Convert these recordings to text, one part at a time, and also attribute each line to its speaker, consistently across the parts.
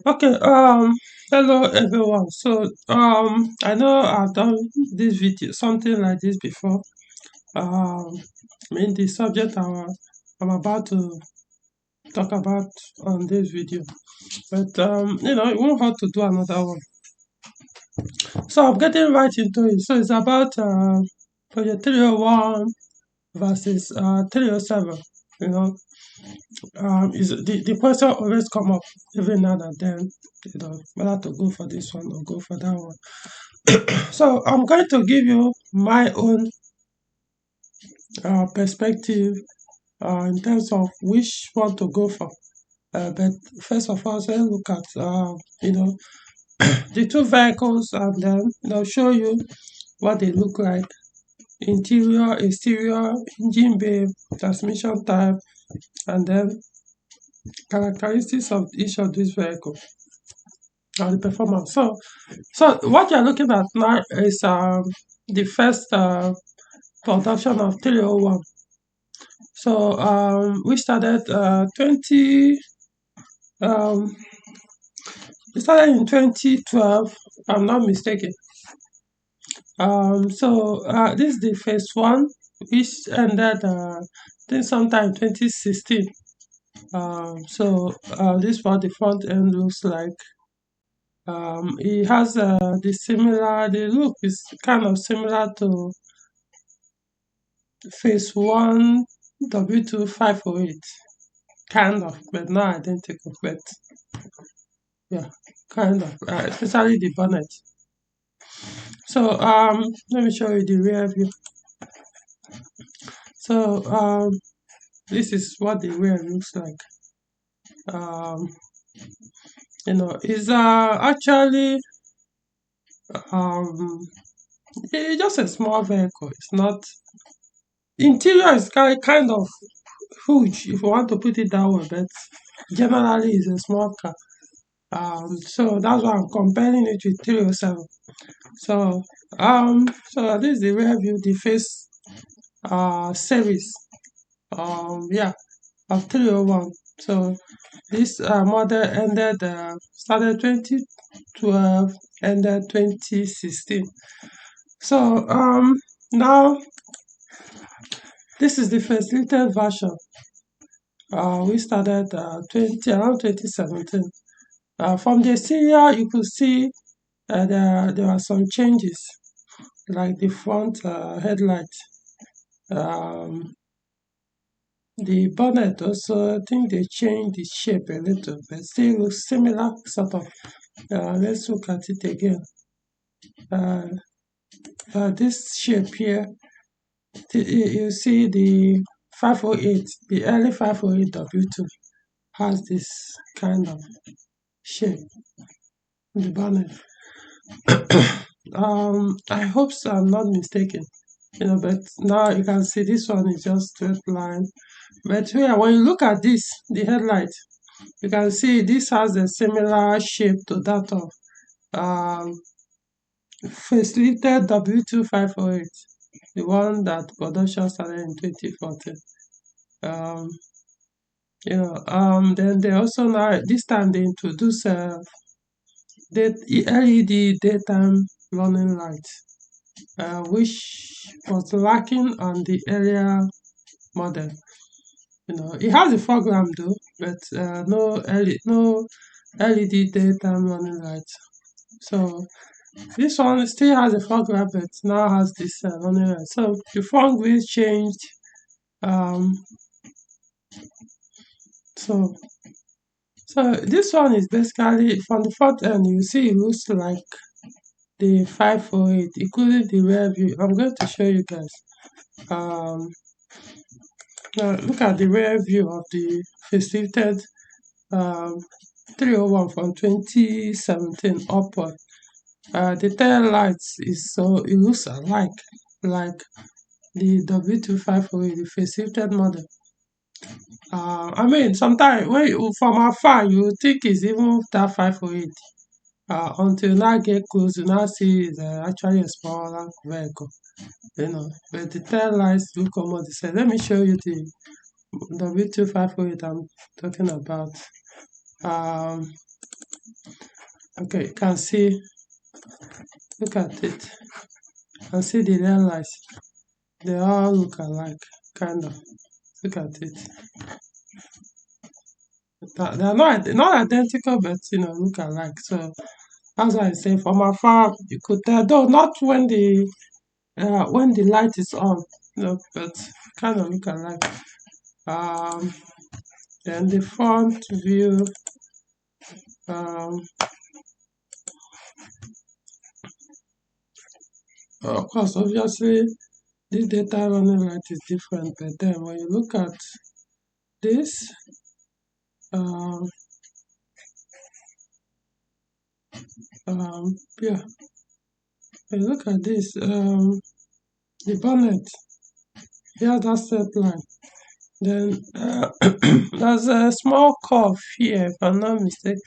Speaker 1: Okay, hello everyone. I know I've done this video, something like this before. Um, the subject I'm about to talk about on this video, but it won't hurt to do another one. So I'm getting right into it. So it's about Project 301 versus 307. You know, is the question always come up every now and then. Whether to go for this one or go for that one. So I'm going to give you my own perspective in terms of which one to go for. But first of all, let's look at the two vehicles and then show you what they look like: interior, exterior, engine bay, transmission type, and then characteristics of each of these vehicles and the performance. So what you're looking at now is the first production of 301. So we started 20 um we started in 2012, if I'm not mistaken. This is the first one, which ended I think sometime 2016. This is what the front end looks like. It has the look is kind of similar to phase one W2508, kind of, but not identical. But yeah, kind of, especially the bonnet. Let me show you the rear view. So this is what the rear looks like. Um, it's actually um it's just a small vehicle. It's not interior is kind of huge if you want to put it that way, but generally it's a small car. So that's why I'm comparing it with 307. So this is the rear view, the face series yeah, of 301. So this model ended started 2012, ended 2016. So now this is the facilitated version. We started 2017. From the exterior, you could see there are some changes, like the front headlight. Um, the bonnet also, I think they changed the shape a little, but still looks similar, sort of. Let's look at it again. Uh, this shape here, you see the 508, the early 508 W2 has this kind of shape in the bonnet. I hope so, I'm not mistaken. But now you can see this one is just straight line. But here, when you look at this, the headlight, you can see this has a similar shape to that of um, facelifted W2508, the one that production started in 2014. Um, then they also now this time they introduce LED daytime running lights, which was lacking on the earlier model. It has a fog lamp though, but no LED daytime running lights. So this one still has a fog lamp, but now has this running light. So the front wheel changed. Um, so so this one is basically from the front end. You see, it looks like the 508, including the rear view. I'm going to show you guys. Um, Now look at the rear view of the facilitated um, 301 from 2017 upward. The tail lights is so it looks alike, like the W2508, the facilitated model. Sometimes when from afar you think it's even that 508. Until now get close, you now see it's actually a smaller vehicle. But the tail lights look almost the same. Let me show you the W2508 I'm talking about. Um, Okay, you can see, look at it. You can see the real lights. They all look alike, kind of. Look at it. They're not identical, but look alike. So that's why I say from afar you could tell, though not when the light is on, but kind of look alike. Um, then the front view, um, of course, obviously, this data running light is different, but then when you look at this, um, yeah, when you look at this, the bonnet, yeah, that's set line. Then there's a small curve here, if I'm not mistaken.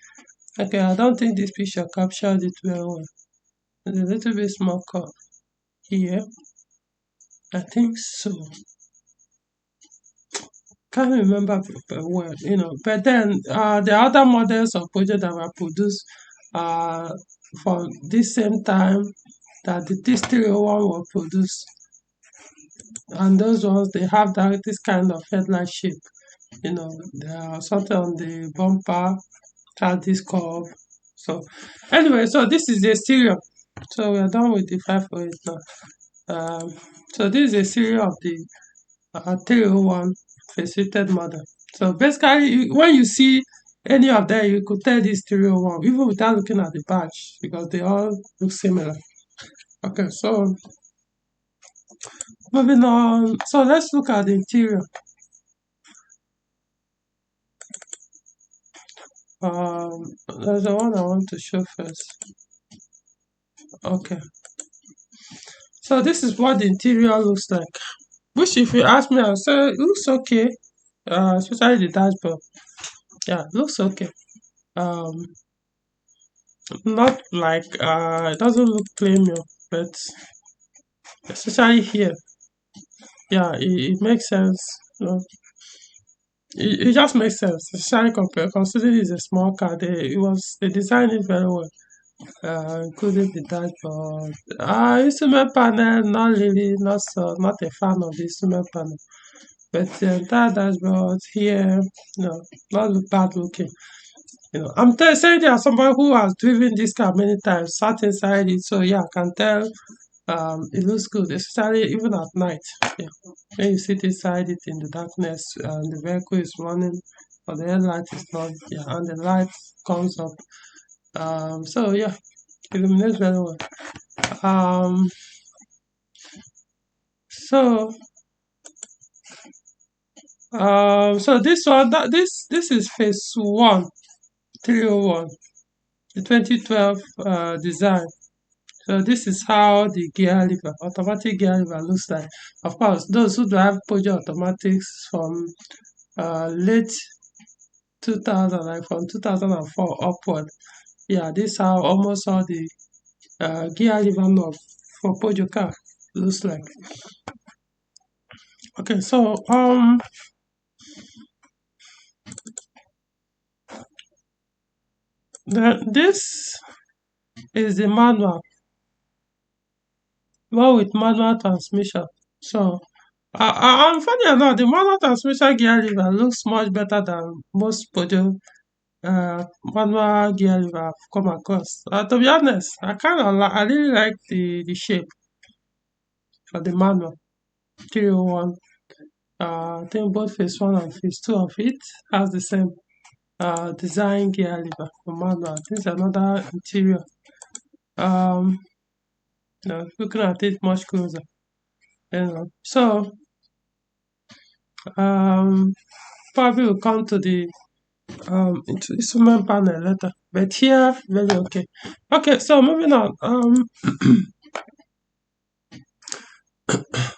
Speaker 1: Okay, I don't think this picture captured it very well. There's a little bit small curve here. I think so. Can't remember well, But then the other models of Peugeot that were produced uh, for this same time that this 301 was produced, and those ones they have this kind of headlight shape. There are something on the bumper has this curve. So anyway, so this is a stereo. So we are done with the 508 now. So this is a series of the 301 facilitated model. So basically, when you see any of them, you could tell this 301 even without looking at the badge because they all look similar. Okay, so moving on. So let's look at the interior. That's the one I want to show first. Okay, so this is what the interior looks like. Which, if you ask me, I'll say it looks okay. Especially the dashboard. Yeah, it looks okay. Um, Not like it doesn't look premium, but especially here, yeah, it makes sense. You know, it just makes sense, especially compared considering it's a small car. They designed it very well, including the dashboard. Instrument panel, not really, not a fan of the instrument panel, but the entire dashboard here, not bad looking. I'm saying there are somebody who has driven this car many times, sat inside it, so yeah, I can tell. It looks good, especially even at night. Yeah, when you sit inside it in the darkness, and the vehicle is running, but the headlight is not. Yeah, and the light comes up. So yeah, illuminates very well. Um, so so this one, this is phase one, 301, the 2012 design. So this is how the gear lever, automatic gear lever looks like. Of course, those who drive Peugeot automatics from late 2000, like from 2004 upward, yeah, this how almost all the gear lever knob for Peugeot car looks like. Okay, so this is the manual, one with manual transmission. So and funny enough, the manual transmission gear lever looks much better than most Peugeot manual gear lever I've come across. To be honest, I really like the shape for the manual 301. I think both phase one and phase two of it has the same design gear lever for manual. This is another interior. Um, Looking at it much closer. So probably we'll come to the instrument panel later. But here, very okay. Okay, so moving on.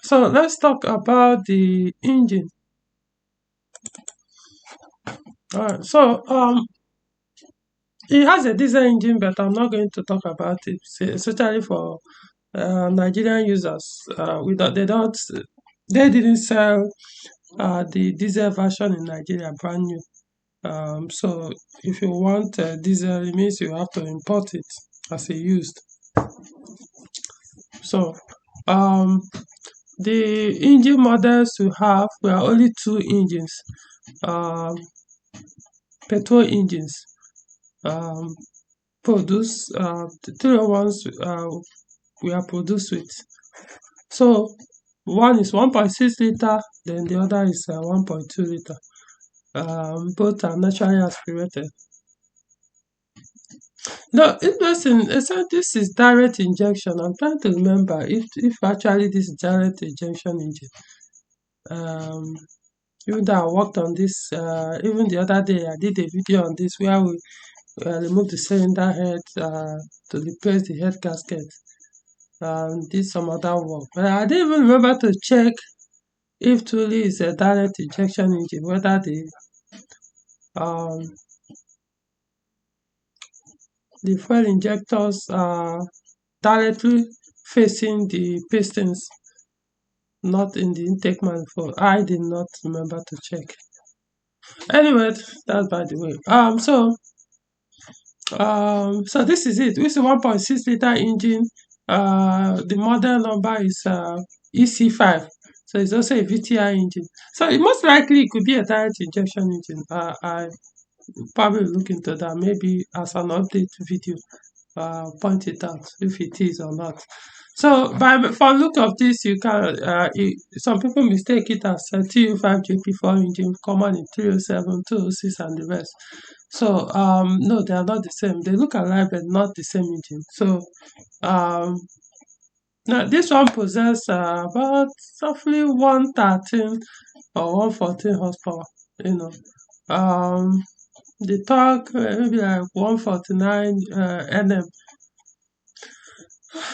Speaker 1: So let's talk about the engine. Alright, so it has a diesel engine, but I'm not going to talk about it, especially for Nigerian users. They didn't sell the diesel version in Nigeria brand new. So if you want diesel, it means you have to import it as a used. So um, the engine models we have were only two engines, um, petrol engines. Um, Produce the 301s we are produced with. So one is 1.6 liter, then the other is 1.2 liter. Both are naturally aspirated. No, interesting. Except this is direct injection. I'm trying to remember if actually this is direct injection engine. Um, Even though I worked on this, even the other day I did a video on this where we removed the cylinder head to replace the head gasket. Did some other work, but I didn't even remember to check if truly it's a direct injection engine, whether um, the fuel injectors are directly facing the pistons, not in the intake manifold. I did not remember to check. Anyway, that's by the way. So this is it. This is 1.6 liter engine. The model number is EC5. So it's also a VTI engine. So it most likely it could be a direct injection engine. I probably look into that maybe as an update video. Point it out if it is or not. So from look of this, you can some people mistake it as a TU5 JP4 engine common in 307, 206, and the rest. So no, they are not the same. They look alike but not the same engine. So um, now this one possesses about roughly 113 or 114 horsepower. You know, the torque maybe like 149 Nm.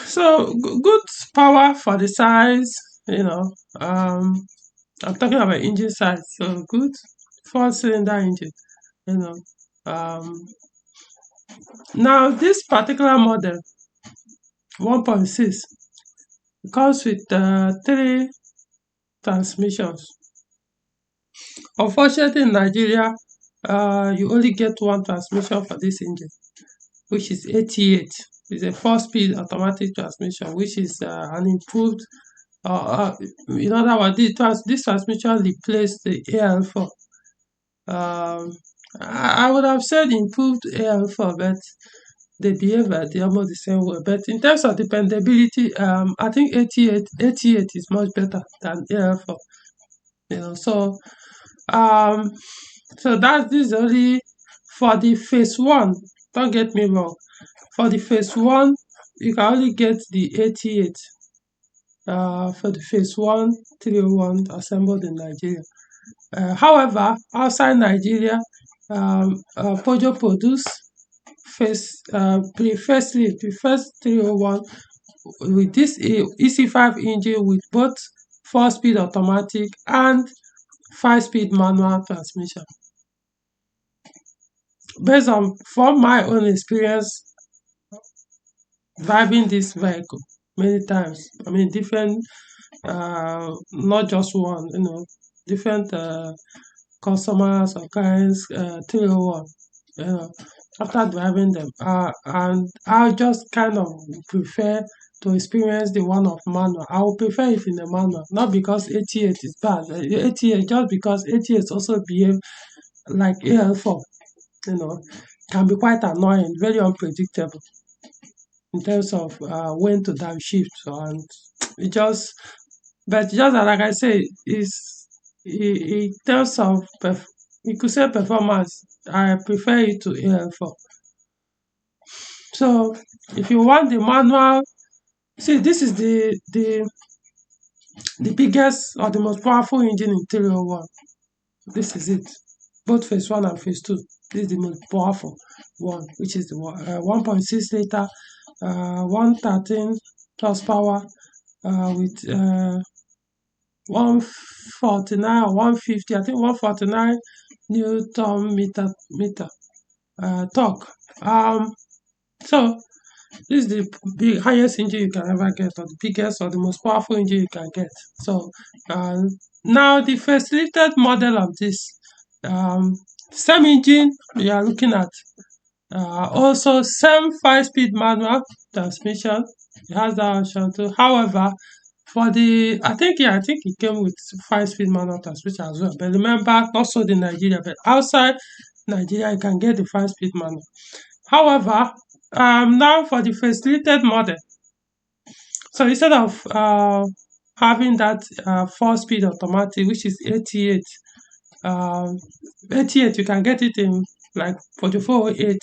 Speaker 1: So good power for the size, you know. I'm talking about engine size, so good four-cylinder engine, you know. Um, Now this particular model, 1.6, comes with three transmissions. Unfortunately, in Nigeria, you only get one transmission for this engine, which is 88. It's a four-speed automatic transmission, which is an improved in other words, this transmission replaced the AL4. I would have said improved AL4, but they behave almost the same way. But in terms of dependability, I think 88 is much better than AL4. You know, um, so this is only for the phase one. Don't get me wrong. For the phase one, you can only get the 88. For the phase one 301 assembled in Nigeria. However, outside Nigeria, Peugeot produced the first 301 with this EC5 engine with both 4-speed automatic and 5-speed manual transmission. Based on from my own experience driving this vehicle many times, I mean different, not just one, you know, different customers or clients 301, you know, after driving them, and I just kind of prefer to experience the one of manual. I would prefer it in the manual, not because 88 is bad. 88 just because 88 also behave like AL4, you know, can be quite annoying, very unpredictable in terms of when to downshift, and it just but just like I say, is in terms of you could say performance, I prefer it to AL4. So if you want the manual, see this is the biggest or the most powerful engine in 301. This is it. Both phase one and phase two. This is the most powerful one, which is the 1.6 liter, 113 horsepower with 149 or 150, I think 149 Newton meter torque. So this is the highest engine you can ever get, or the biggest or the most powerful engine you can get. So now the first lifted model of this Same engine you are looking at. Also, same 5-speed manual transmission. It has that option too. However, for the I think it came with 5-speed manual transmission as well. But remember, not sold in Nigeria, but outside Nigeria, you can get the 5-speed manual. However, now for the facilitated model, so instead of having that 4-speed automatic, which is 88, um, 88, you can get it in like 4408.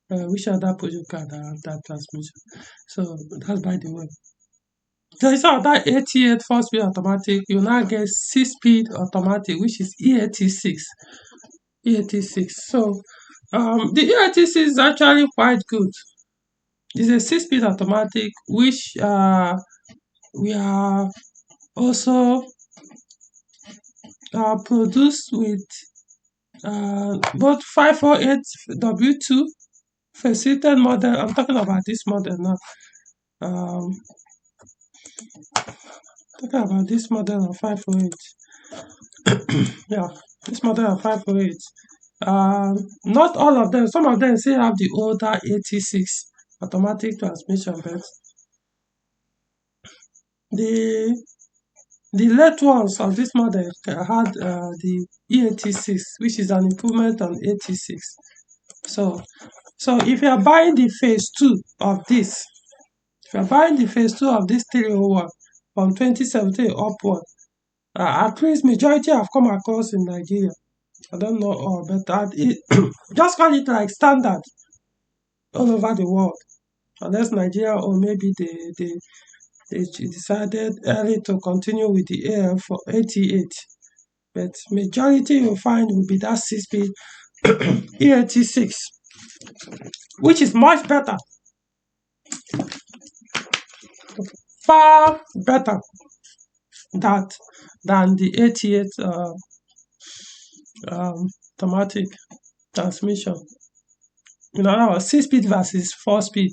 Speaker 1: Which other Peugeot car that have that transmission? So that's by the way. So instead of that 88 4-speed automatic, you now get 6-speed automatic, which is E86. E86. So the E86 is actually quite good. It's a 6-speed automatic, which we are also produced with both 508W2 facilitated model. I'm talking about this model now. Um, talking about this model of 508. Yeah, this model of 508. Not all of them. Some of them still have the older 86 automatic transmission, but the the late ones of this model had the E86, which is an improvement on 86. So, if you are buying the phase 2 of this, if you are buying the phase 2 of this 301 from 2017 upward, at least majority have come across in Nigeria. I don't know all, but just call it like standard all over the world. Unless Nigeria or maybe they decided early to continue with the AL for 88. But majority you'll find will be that 6-speed E86, which is much better, far better that than the 88 automatic transmission. You know, now 6-speed versus 4-speed,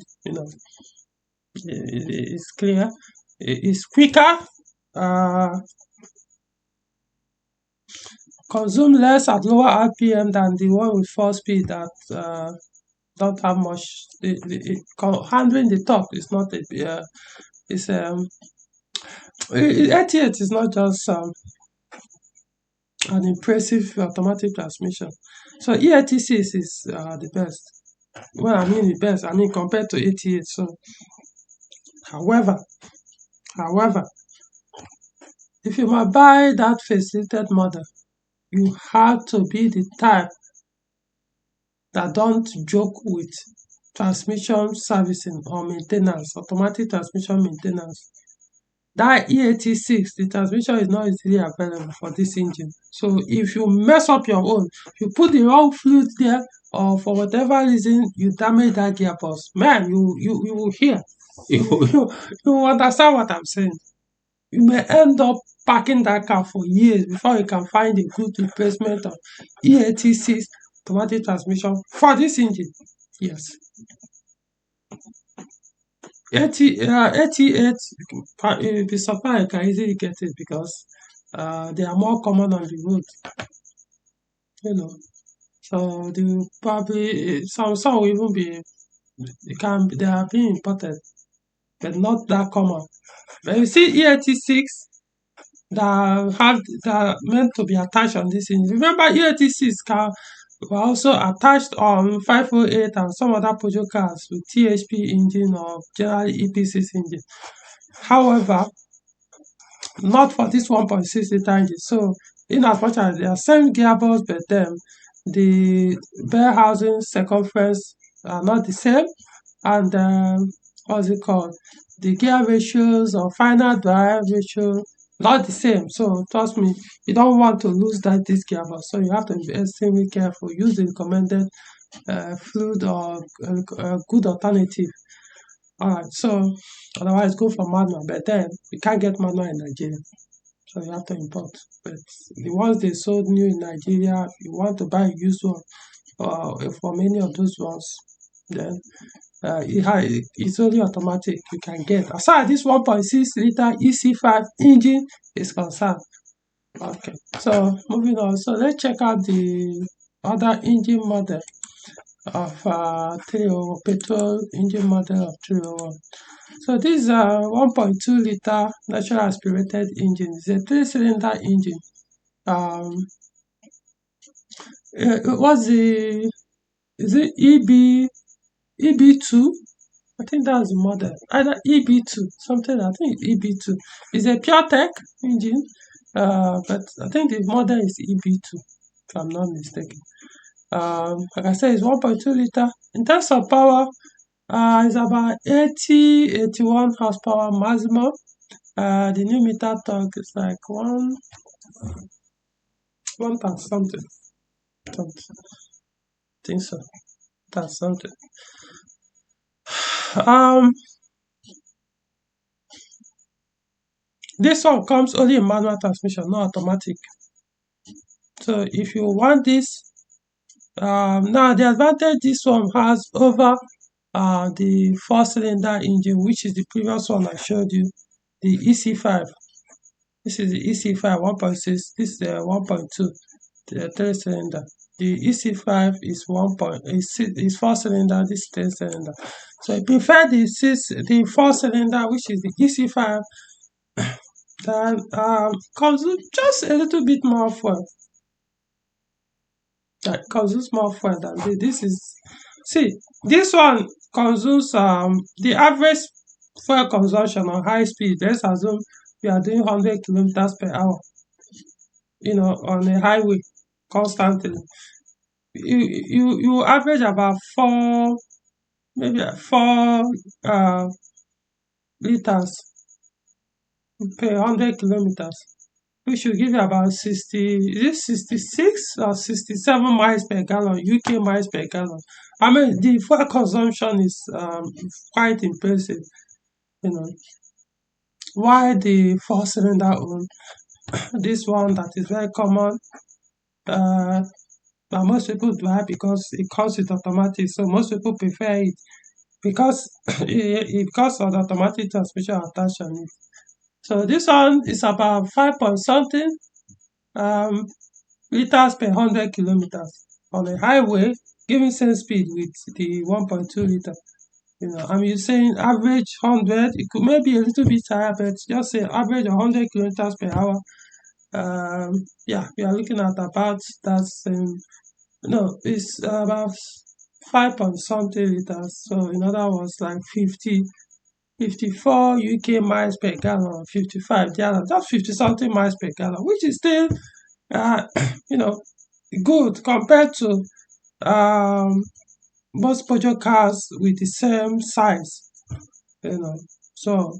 Speaker 1: it's clear. It's quicker, consume less at lower RPM than the one with 4-speed that don't have much. Handling the torque is not it's 88 is not just an impressive automatic transmission. So E86 is the best. Well, I mean the best. I mean compared to 88. So, however, if you might buy that facilitated model, you have to be the type that don't joke with transmission servicing or maintenance, automatic transmission maintenance. That E86, the transmission is not easily available for this engine. So if you mess up your own, you put the wrong fluid there, or for whatever reason you damage that gearbox, man, you will hear. You understand what I'm saying. You may end up parking that car for years before you can find a good replacement of E86 automatic transmission for this engine. Yes. 88, you'll be surprised you can easily get it because they are more common on the road, you know. So they will probably some will even be they are being imported, but not that common. But you see E86 that are meant to be attached on this engine. Remember E86 car were also attached on 508 and some other Peugeot cars with THP engine or generally EP6 engine. However, not for this 1.6 liter engine. So in as much as they are same gearbox, but then the bell housing circumference are not the same, and what's it called? The gear ratios or final drive ratio not the same. So trust me, you don't want to lose this gearbox. So you have to be extremely careful. Use the recommended fluid or good alternative. Alright, so otherwise go for manual, but then you can't get manual in Nigeria. So you have to import. But the ones they sold new in Nigeria, if you want to buy a used one from any of those ones, then it's only automatic you can get. Aside this 1.6 liter EC5 engine is concerned. Okay, so moving on. So let's check out the other engine model of 301 petrol engine model of 301. So this is a 1.2 liter natural aspirated engine. It's a three-cylinder engine. What's the is it EB2? I think that's the model. Either EB2, something. I think EB2. It's a pure tech engine, but I think the model is EB2, if I'm not mistaken. Like I said, it's 1.2 liter. In terms of power, it's about 81 horsepower maximum. The new meter torque is like one thousand something. Don't think so. That's something. Um, this one comes only in manual transmission, not automatic. So if you want this, now the advantage this one has over the four-cylinder engine, which is the previous one I showed you, the EC5. This is the EC5 1.6. This is 1.2, the three-cylinder. The EC5 is is four-cylinder. This is three-cylinder. So I prefer the four-cylinder, which is the EC5, that consumes just a little bit more fuel. That consumes more fuel than this is. See, this one consumes the average fuel consumption on high speed. Let's assume we are doing 100 kilometers per hour, on a highway constantly. You average about maybe 4 liters per 100 kilometers, which will give you about 66 or 67 miles per gallon, UK miles per gallon. I mean, the fuel consumption is quite impressive, you know. Why the four-cylinder one, this one that is very common, but most people buy because it comes with automatic, so most people prefer it because because of the automatic transmission attached on it. So this one is about 5 point something um, liters per 100 kilometers on a highway, giving same speed with the 1.2 liter. I'm saying average 100. It could maybe a little bit higher, but just say average 100 kilometers per hour. Yeah, we are looking at about that same. No, it's about 5 point something liters. So in other words, like 54 UK miles per gallon, 55 gallon, that's 50 something miles per gallon, which is still, uh, you know, good compared to um, most Peugeot cars with the same size, you know. So,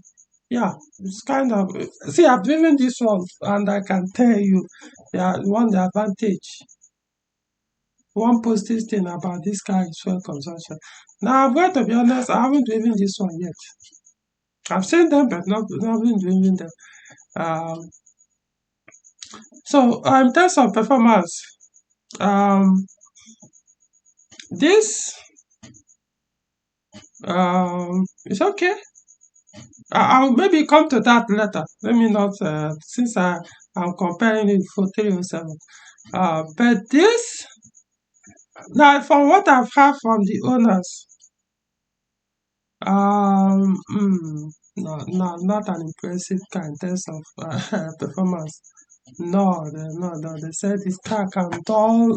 Speaker 1: yeah, it's kind of, see, I've driven this one and I can tell you, the advantage, one positive thing about this car is fuel consumption. Now, I'm going to be honest, I haven't driven this one yet. I've seen them, but not been driven them. Um, so, in terms of performance, um, this is okay. I'll maybe come to that later. Let me not, since I'm comparing it for 307. But this, now from what I've heard from the owners, no, not an impressive car in terms of performance. No, they said this car can dull,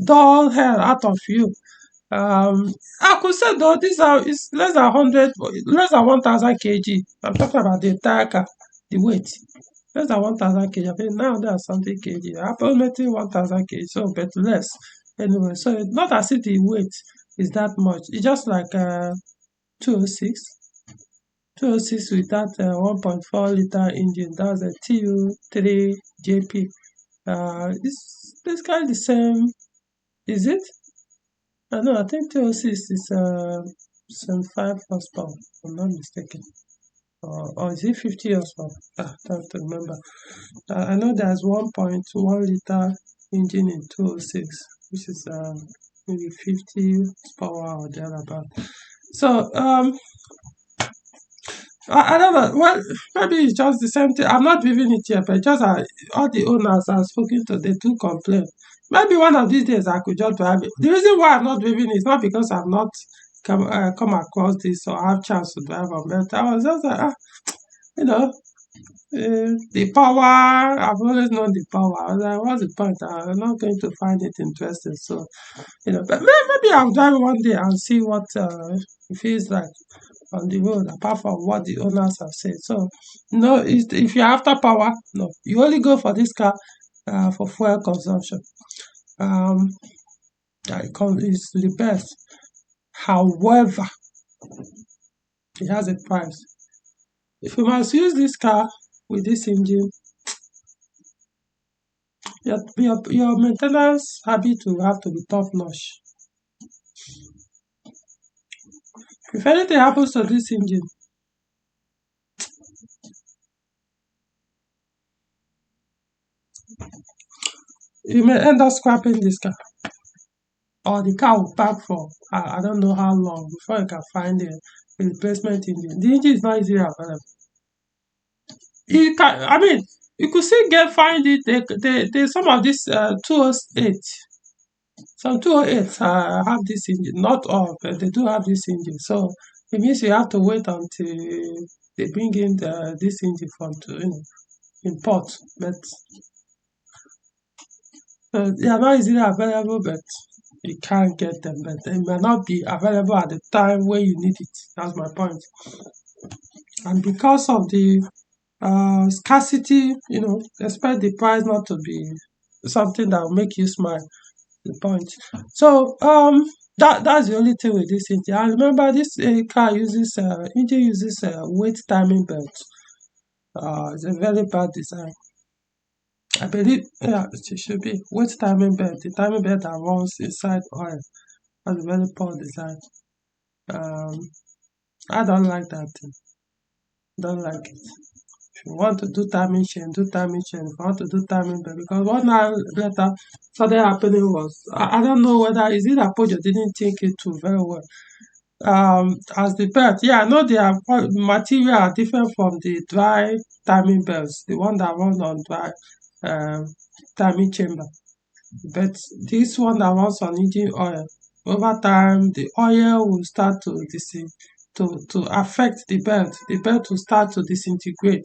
Speaker 1: dull hell out of you. I could say though it's less than 100, less than 1,000 kg. I'm talking about the entire car, the weight. Less than 1,000 kg. I mean, now there's something kg. Approximately 1,000 kg, so but less. Anyway, so it's not as if the weight is that much. It's just like 206. 206 with that 1.4 liter engine. That's a TU3 JP. It's basically the same. Is it? No, I think 206 is 75 horsepower, if I'm not mistaken. Or is it 50 horsepower? I don't remember. I know there's 1.1 liter engine in 206, which is maybe 50 horsepower or thereabout. So, I don't know. Well, maybe it's just the same thing. I'm not driving it yet, but just all the owners I've spoken to, they do complain. Maybe one of these days I could just drive it. The reason why I'm not driving is not because I've not come across this or have chance to drive on, but I was just like, you know, the power. I've always known the power. I was like, what's the point? I'm not going to find it interesting. So, but maybe I'll drive one day and see what it feels like on the road, apart from what the owners have said. So, no, if you're after power, no, you only go for this car for fuel consumption. Um, it's the best. However, it has a price. If you must use this car with this engine, your maintenance habit will have to be top notch. If anything happens to this engine, you may end up scrapping this car, or the car will park for I don't know how long before you can find a replacement engine. The engine is not easily available. You can, I mean, you could still find it. They some of this 208, some 208 have this engine. Not all, but they do have this engine. So it means you have to wait until they bring in this engine from to import. But they are not easily available, but you can't get them. But they may not be available at the time when you need it. That's my point. And because of the scarcity, expect the price not to be something that will make you smile. The point. So that's the only thing with this engine. I remember this car uses engine uses weight timing belt. It's a very bad design. I believe it should be weight timing belt. The timing belt that runs inside oil. That's a very poor design. Um, I don't like that thing. Don't like it. If you want to do timing chain, do timing chain. If you want to do timing belt, because what now later started happening was I don't know whether is it that Peugeot didn't think it through very well. As the belt, yeah, I know their material are different from the dry timing belts, the one that runs on dry um, timing chamber. But this one that runs on engine oil, over time the oil will start to to affect the belt. The belt will start to disintegrate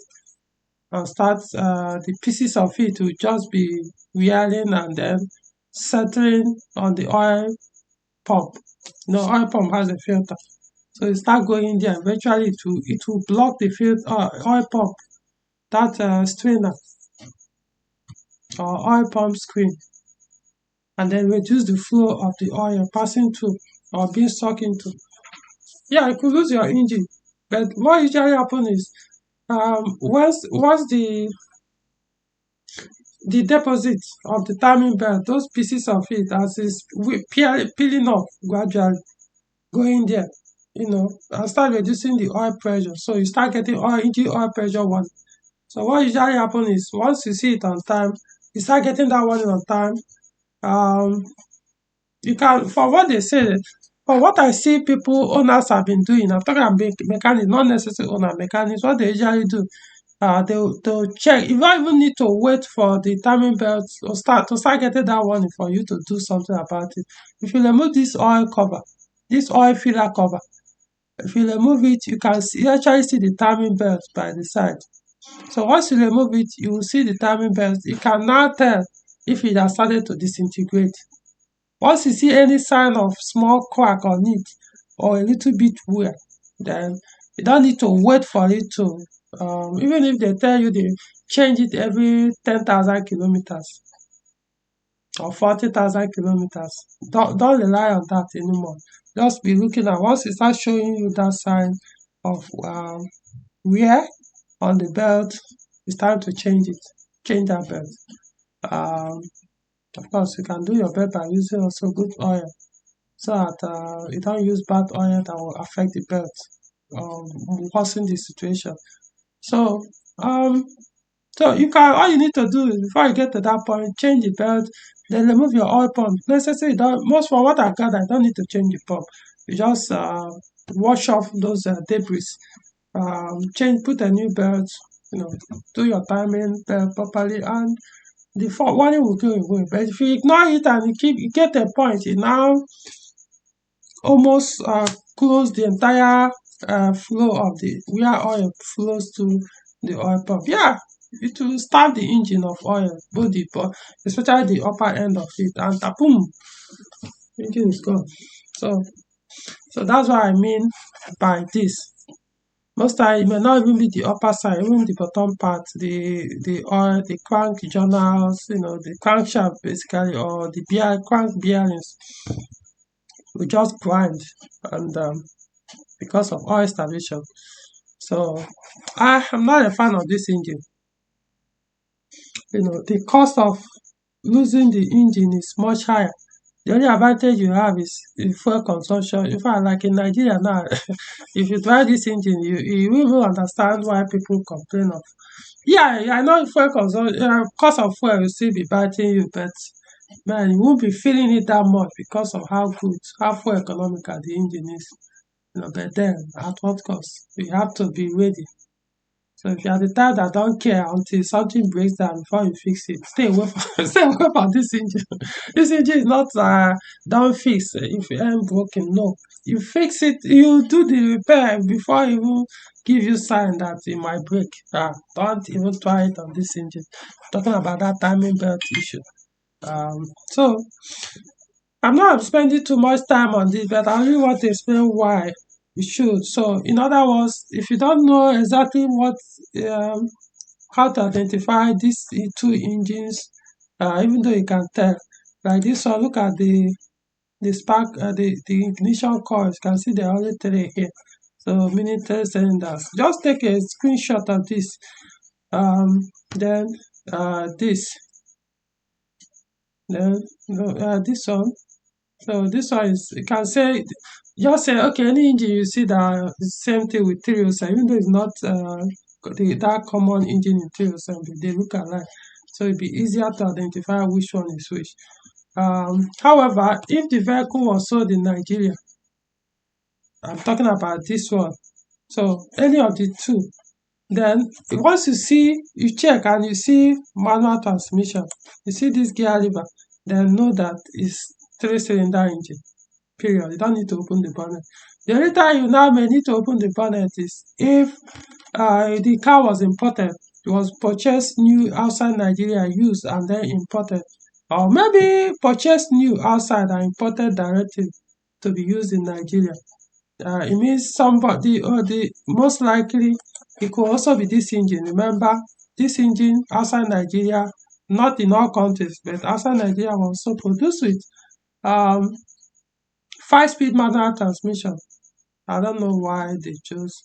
Speaker 1: and start the pieces of it will just be wearing and then settling on the oil pump. Oil pump has a filter. So you start going there, eventually it will block the oil pump, that strainer or oil pump screen, and then reduce the flow of the oil passing through or being sucked into. Yeah, you could lose your engine. But what usually happens is once the deposit of the timing belt, those pieces of it as is peeling off gradually, going there, and start reducing the oil pressure. So you start getting engine oil pressure one. So what usually happens is once you see it on time, you start getting that one on time. Um, you can, for what they say, for what I see people owners have been doing. I'm talking about mechanics, not necessarily owner mechanics. What they usually do, they'll check. You don't even need to wait for the timing belt to start getting that warning for you to do something about it. If you remove this oil cover, this oil filler cover, if you remove it, you can actually see the timing belt by the side. So once you remove it, you will see the timing belt. You can now tell if it has started to disintegrate. Once you see any sign of small crack on it or a little bit wear, then you don't need to wait for it to, even if they tell you they change it every 10,000 kilometers or 40,000 kilometers. Don't rely on that anymore. Just be looking at once it starts showing you that sign of wear on the belt, it's time to change it. Change that belt. Um, of course, you can do your belt by using also good oil so that you don't use bad oil that will affect the belt, worsen the situation. So, um, so all you need to do is before you get to that point, change the belt, then remove your oil pump. Necessarily, most for what I got, I don't need to change the pump. You just wash off those debris, put a new belt, do your timing belt properly, and the warning will go away. But if you ignore it and you get a point, it now almost close the entire flow of the where oil flows to the oil pump. Yeah, it will start the engine of oil, both especially the upper end of it, and boom, engine is gone. So, so that's what I mean by this. Most time it may not even be the upper side, even the bottom part, the oil, the crank journals, the crankshaft basically, or the crank bearings will just grind, and because of oil starvation. So I am not a fan of this engine. The cost of losing the engine is much higher. The only advantage you have is fuel consumption. In fact, like in Nigeria now, if you drive this engine, you will even understand why people complain of. Yeah, I know fuel consumption, cost of fuel will still be biting you, but man, you won't be feeling it that much because of how good, how fuel economical the engine is. But then at what cost? You have to be ready. So if you are the type that don't care until something breaks down before you fix it, stay away from stay away from this engine. This engine is not don't fix if it ain't broken. No, you fix it. You do the repair before it even give you sign that it might break. Don't even try it on this engine. Talking about that timing belt issue. So I'm not spending too much time on this, but I really want to explain why you should. So, in other words, if you don't know exactly um, how to identify these two engines, even though you can tell, like this one, look at the spark, the ignition coils. You can see there are only three here. So, meaning three cylinders. Just take a screenshot of this. Then this, then this one. So this one is, you can say, just say, okay, any engine you see that is same thing with 307, even though it's not that common engine in 307, they look alike. So it'd be easier to identify which one is which. However, if the vehicle was sold in Nigeria, I'm talking about this one. So any of the two, then once you check and you see manual transmission, you see this gear lever, then know that it's three-cylinder engine. Period. You don't need to open the bonnet. The only time you now may need to open the bonnet is if the car was imported, it was purchased new outside Nigeria, used and then imported, or maybe purchased new outside and imported directly to be used in Nigeria. It means somebody, or the most likely, it could also be this engine. Remember, this engine outside Nigeria, not in all countries, but outside Nigeria was also produced with um 5-speed manual transmission. I don't know why they chose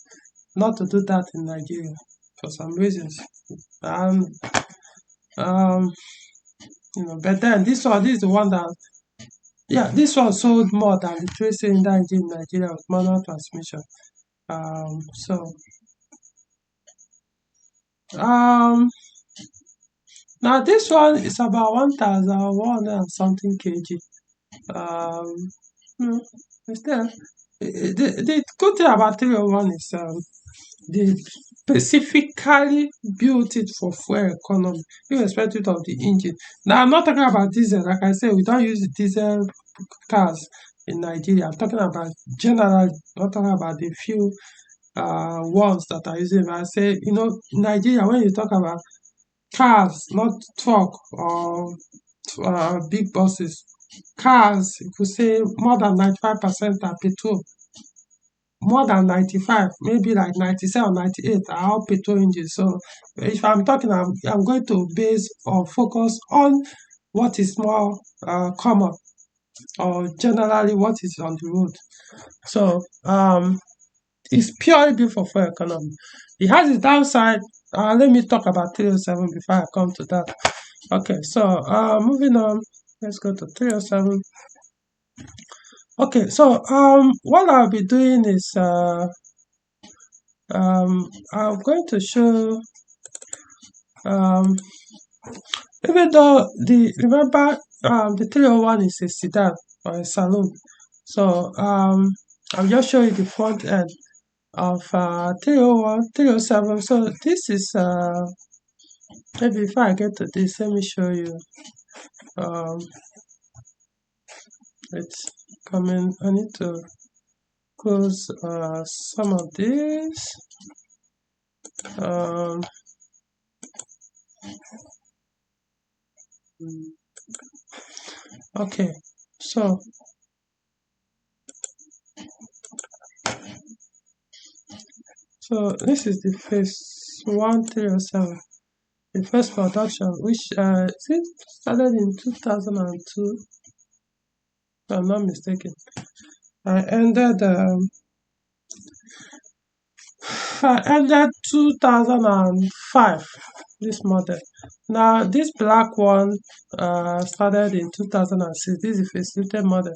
Speaker 1: not to do that in Nigeria for some reasons. Um, um, but then this is the one that, yeah, this one sold more than the three-cylinder engine in Nigeria with manual transmission. So um, now this one is about 1,100 and something kg. Um, mm, it's there. The good thing about 301 is they specifically built it for fuel economy, irrespective of the engine. Now, I'm not talking about diesel. Like I said, we don't use diesel cars in Nigeria. I'm talking about general, not talking about the few ones that are using. I say, Nigeria, when you talk about cars, not truck or big buses, cars, you could say more than 95% are petrol. More than 95, maybe like 97, 98 are all petrol engines. So if I'm talking, I'm going to base or focus on what is more common, or generally what is on the road. So it's purely built for fuel economy. It has its downside. Let me talk about 307 before I come to that. Okay, so moving on, let's go to 307. Okay, so what I'll be doing is I'm going to show even though remember the 301 is a sedan or a saloon. So I'll just show you the front end of 301, 307. So this is Maybe before I get to this, let me show you. Um, it's coming. I need to close some of this. Um, okay, so this is the first 1307, the first production, which it started in 2002, if I'm not mistaken. I ended um, I ended 2005. This model. Now this black one started in 2006. This is a facilitated model.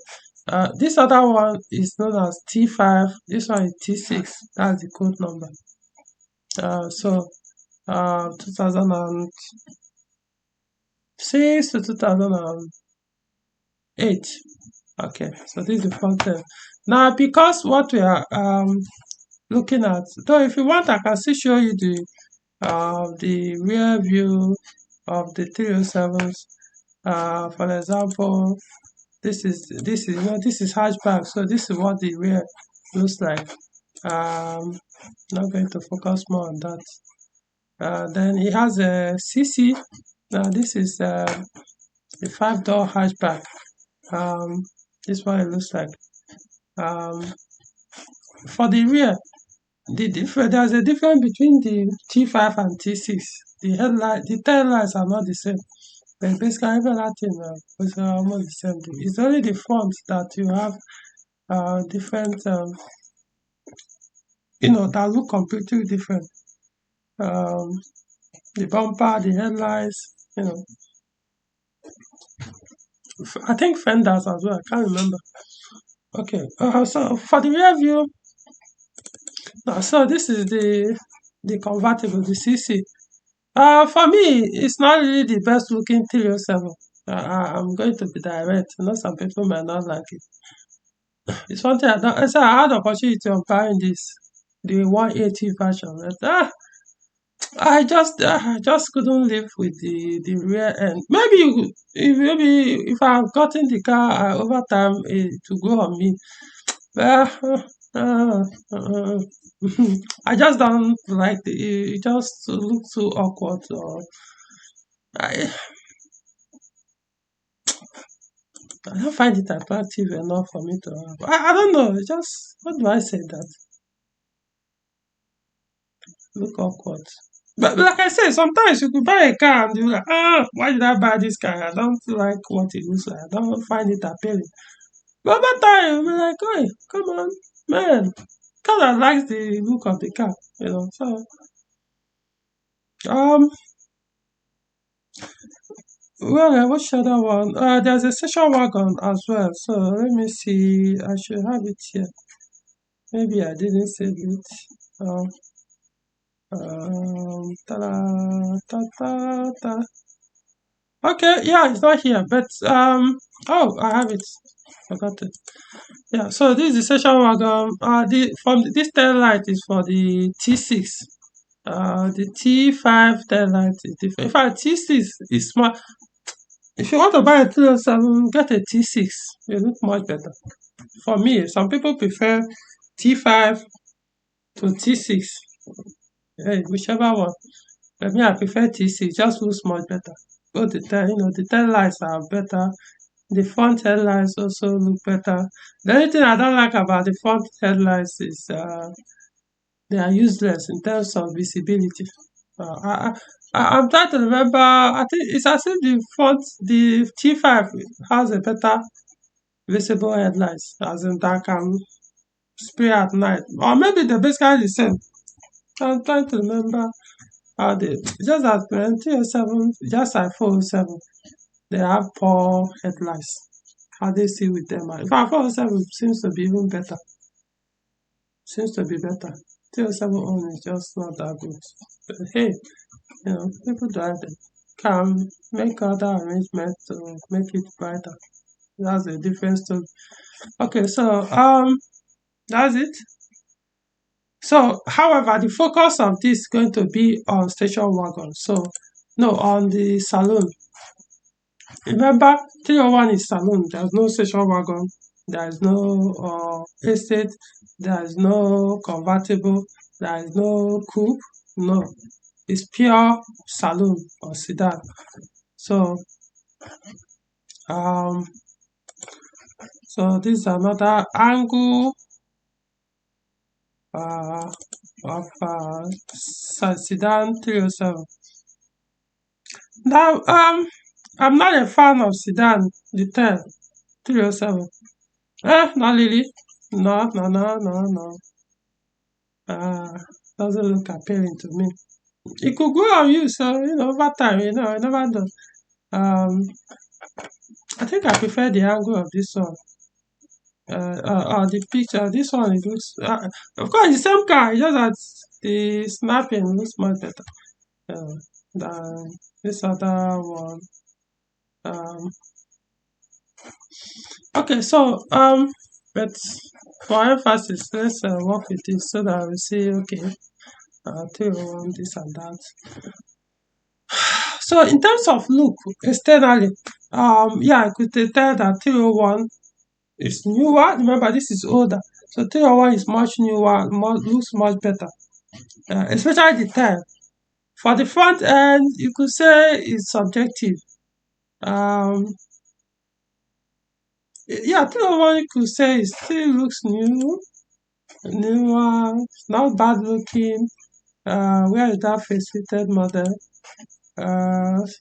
Speaker 1: This other one is known as T5. This one is T6. That's the code number. 2006 to 2008. Okay, so this is the front end. Now, because what we are looking at, though, if you want, I can still show you the rear view of the 307s. For example, this is hatchback, so this is what the rear looks like. Not going to focus more on that. Then it has a CC. Now this is a 5-door hatchback. This is what it looks like. For the rear, there's a difference between the T5 and T6. The tail lights are not the same. But basically, every other thing is almost the same thing. It's only the front that you have different, that look completely different. The bumper, the headlights, I think fenders as well. I can't remember. Okay, so for the rear view, so this is the convertible, the CC. For me, it's not really the best looking 307. I'm going to be direct. Some people might not like it. It's one thing I don't. I had the opportunity of buying this, the 180 version. But, I just couldn't live with the rear end. Maybe if I've gotten the car over time to go on me, uh, uh, uh, I just don't like it. Just looks too awkward. I, I don't find it attractive enough for me to have. I don't know. Just what do I say that look awkward? But like I said, sometimes you could buy a car and you're like, why did I buy this car? I don't like what it looks like. I don't find it appealing. But over time, you'll be like, hey, come on, man. Kind of likes the look of the car. So, um, what's the other one? There's a station wagon as well. So let me see. I should have it here. Maybe I didn't save it. Um, ta-da, ta-ta-ta. Okay, yeah, it's not here, but oh, I have it. Forgot it. Yeah, so this is the station wagon. This tail light is for the T6. The T5 tail light is different. In fact, T6 is small. If you want to buy a 307, get a T6. It look much better. For me, some people prefer T5 to T6. Hey, whichever one. But me, I prefer T6. Just looks much better. Both the tail lights are better. The front headlights also look better. The only thing I don't like about the front headlights is they are useless in terms of visibility. I'm trying to remember. I think it's as if the T5 has a better visible headlights, as in that can spray at night, or maybe they're basically the same. I'm trying to remember how they just as 307, just like 407, they have poor headlights. How they see with them. In fact, 407 seems to be even better. Seems to be better. 307 on is just not that good. But hey, people drive them. Can make other arrangements to make it brighter. That's a different story. Okay, so that's it. So, however, the focus of this is going to be on station wagon. So No, on the saloon. Remember, 301 is saloon. There's no station wagon. There is no estate. There is no convertible. There is no coupe. No, it's pure saloon or sedan. So, um, so this is another angle uh, of sedan 307. Now, I'm not a fan of sedan, the 10 307. Not really. No, no, no, no, no. Doesn't look appealing to me. It could grow on you, so over time, I never know. Um, I think I prefer the angle of this one. The picture. This one it looks, of course, the same car. It's just that the snapping looks much better than this other one. Um, okay, so but for emphasis, let's work with this so that we see. Okay, 301, this and that. So in terms of look externally, yeah, I could tell that 301 is newer. Remember, this is older. So 301 is much newer, looks much better, especially the tail. For the front end, you could say it's subjective. Um, yeah, 301 you could say it still looks newer, not bad looking. Where is that facilitated model?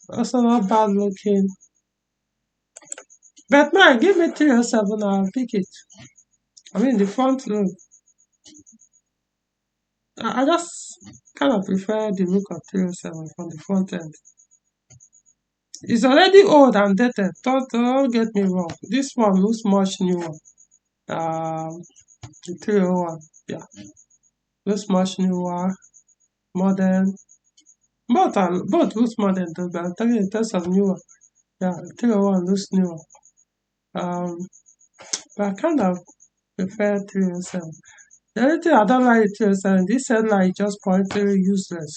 Speaker 1: Also not bad looking. But man, give me 307, I'll pick it. I mean, the front look. I just kind of prefer the look of 307 from the front end. It's already old and dated. Don't get me wrong. This one looks much newer. The 301, yeah, looks much newer, modern. Both looks modern though, but I'm telling you in terms of newer. Yeah, 301 looks newer. But I kind of prefer 307. The only thing I don't like with 307, this headlight just pointing useless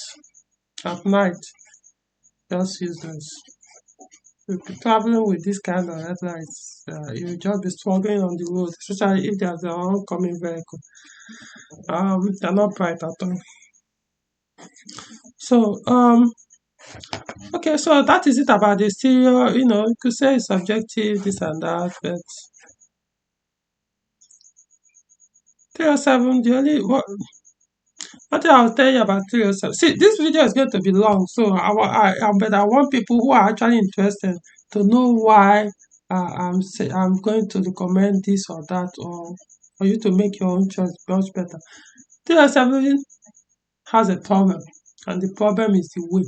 Speaker 1: at night. Just useless. If you're traveling with this kind of headlights, you'll just be struggling on the road, especially if there's an oncoming vehicle. They're not bright at all. So, okay, so that is it about the stereo. You could say it's subjective, this and that, but 307, the only what I'll tell you about 307. See, this video is going to be long, so but I want people who are actually interested to know why I'm going to recommend this or that, or for you to make your own choice much better. 307 has a problem, and the problem is the weight.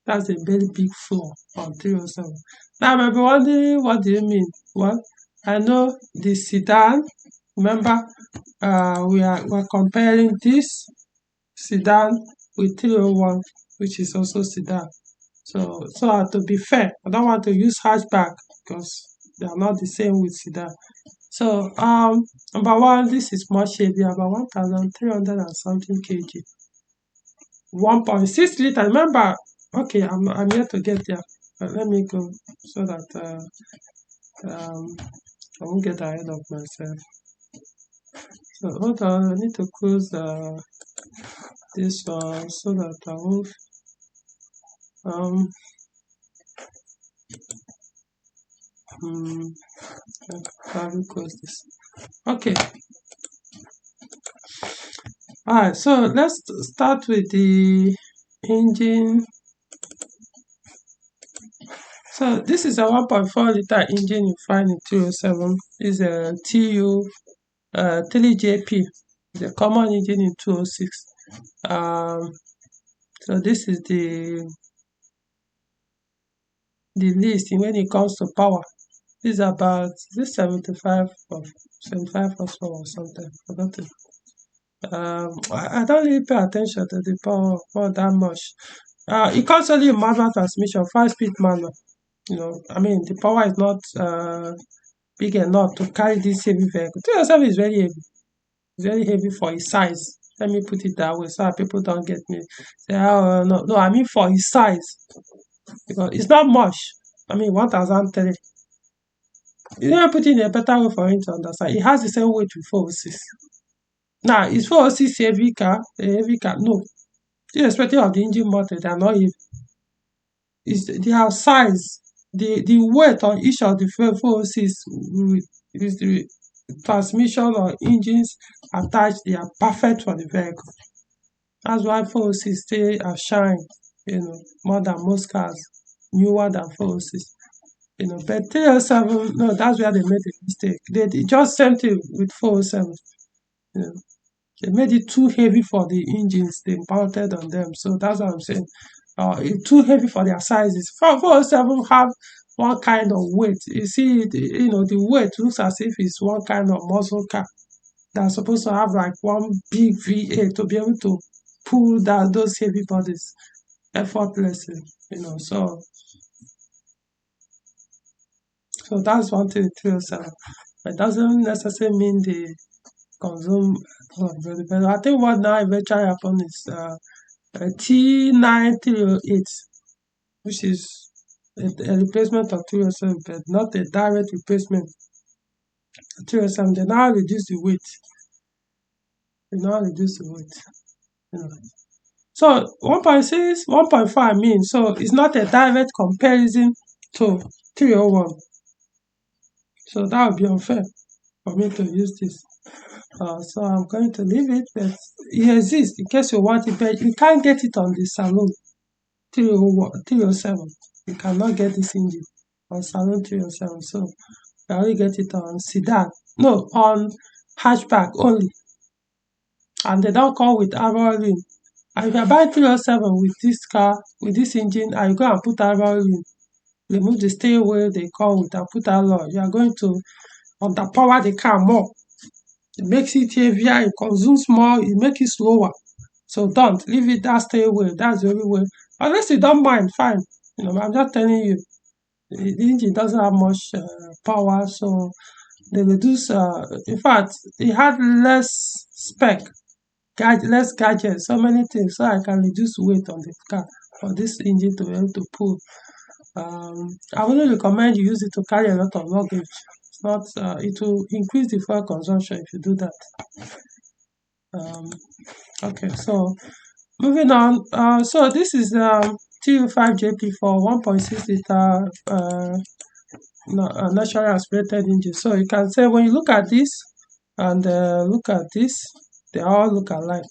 Speaker 1: That's a very big flaw on 307. Now, I might be wondering, what do you mean? Well, I know the sedan. Remember, we're comparing this sedan with 301, which is also sedan. So to be fair, I don't want to use hatchback because they are not the same with sedan. So number one, this is much heavier, about 1,300 and something kg. 1.6 liter. Remember, okay, I'm here to get there. But let me go so that I won't get ahead of myself. So hold on, I need to close this one so that I won't probably close this. Okay. Alright, so let's start with the engine. So this is a 1.4 liter engine you find in 207. This is a TU 3JP, the common engine in 206. So this is the list when it comes to power. This is about 75 horsepower or something. Forgotten. I don't really pay attention to the power that much. It comes only in manual transmission, 5-speed manual. I mean, the power is not big enough to carry this heavy vehicle. 207 is very heavy. It's very heavy for its size. Let me put it that way so that people don't get me. Say, oh, no, no, I mean for his size. Because it's not much. I mean, 1,003. You know, put it in a better way for him to understand. It has the same weight with 406. Now, is 406 heavy car? A heavy car? No. Irrespective of the engine motor, they are not heavy. It's their size. The weight on each of the 406 is the transmission or engines attached. They are perfect for the vehicle. That's why 406 stay shine, more than most cars, newer than 406. But 307, no, that's where they made a mistake. They just same thing with 407. You know, they made it too heavy for the engines they mounted on them. So that's what I'm saying. It's too heavy for their sizes. 407 have one kind of weight. You see, the weight looks as if it's one kind of muscle car that's supposed to have like one big V8 to be able to pull down those heavy bodies effortlessly. So that's one thing 307. It doesn't necessarily mean they consume very well. I think what now eventually happened is T9308, which is a replacement of 307, but not a direct replacement of 307. They now reduce the weight. You know. So 1.6, 1.5 means, so it's not a direct comparison to 301. So that would be unfair for me to use this. So I'm going to leave it, but it exists in case you want it, but you can't get it on the saloon 307. You cannot get this engine on saloon 307. So you only get it on sedan. No, on hatchback only. And they don't come with alloy rim. And if you're buying 307 with this car, with this engine, and you go and put alloy rim, remove the stay wheel they come with and put alloy, you are going to underpower the car more. It makes it heavier, it consumes more, it makes it slower. So don't leave it that stay wheel. That's the only way. Unless you don't mind, fine. I'm just telling you, the engine doesn't have much power, so they reduce. In fact, it had less spec, less gadgets, so many things, so I can reduce weight on the car for this engine to be able to pull. I wouldn't recommend you use it to carry a lot of luggage. It's not. It will increase the fuel consumption if you do that. Okay, so moving on. So this is TU5JP for 1.6 liter naturally aspirated engine. So you can say when you look at this and look at this, they all look alike.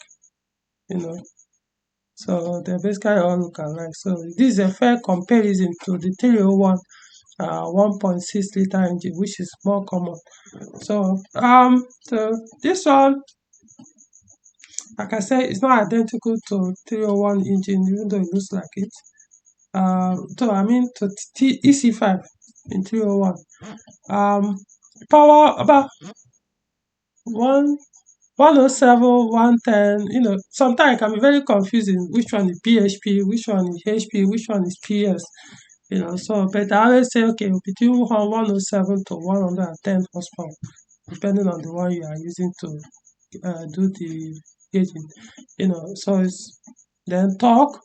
Speaker 1: So they basically all look alike. So this is a fair comparison to the 301 1.6 liter engine, which is more common. So this one, like I said, it's not identical to 301 engine, even though it looks like it. So I mean to EC5 in 301. Power about 107, 110. Sometimes it can be very confusing. Which one is PHP? Which one is HP? Which one is PS? So but I always say okay, between 107 to 110 horsepower, depending on the one you are using to do the gauging. So it's then torque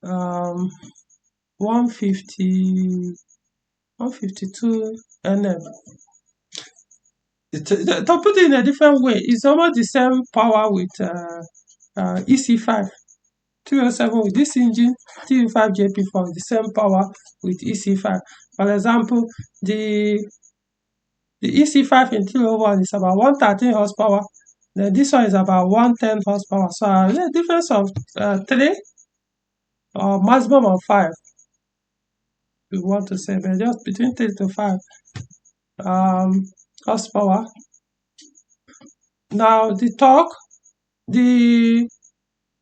Speaker 1: 150 152 Nm. To put it in a different way, it's almost the same power with EC5 307 with this engine, TU5JP4, the same power with EC5. For example, the EC5 in 301 is about 113 horsepower. Then this one is about 110 horsepower. So a difference of 3 or maximum of 5. We want to say, but just between 3 to 5 horsepower. Now the torque, the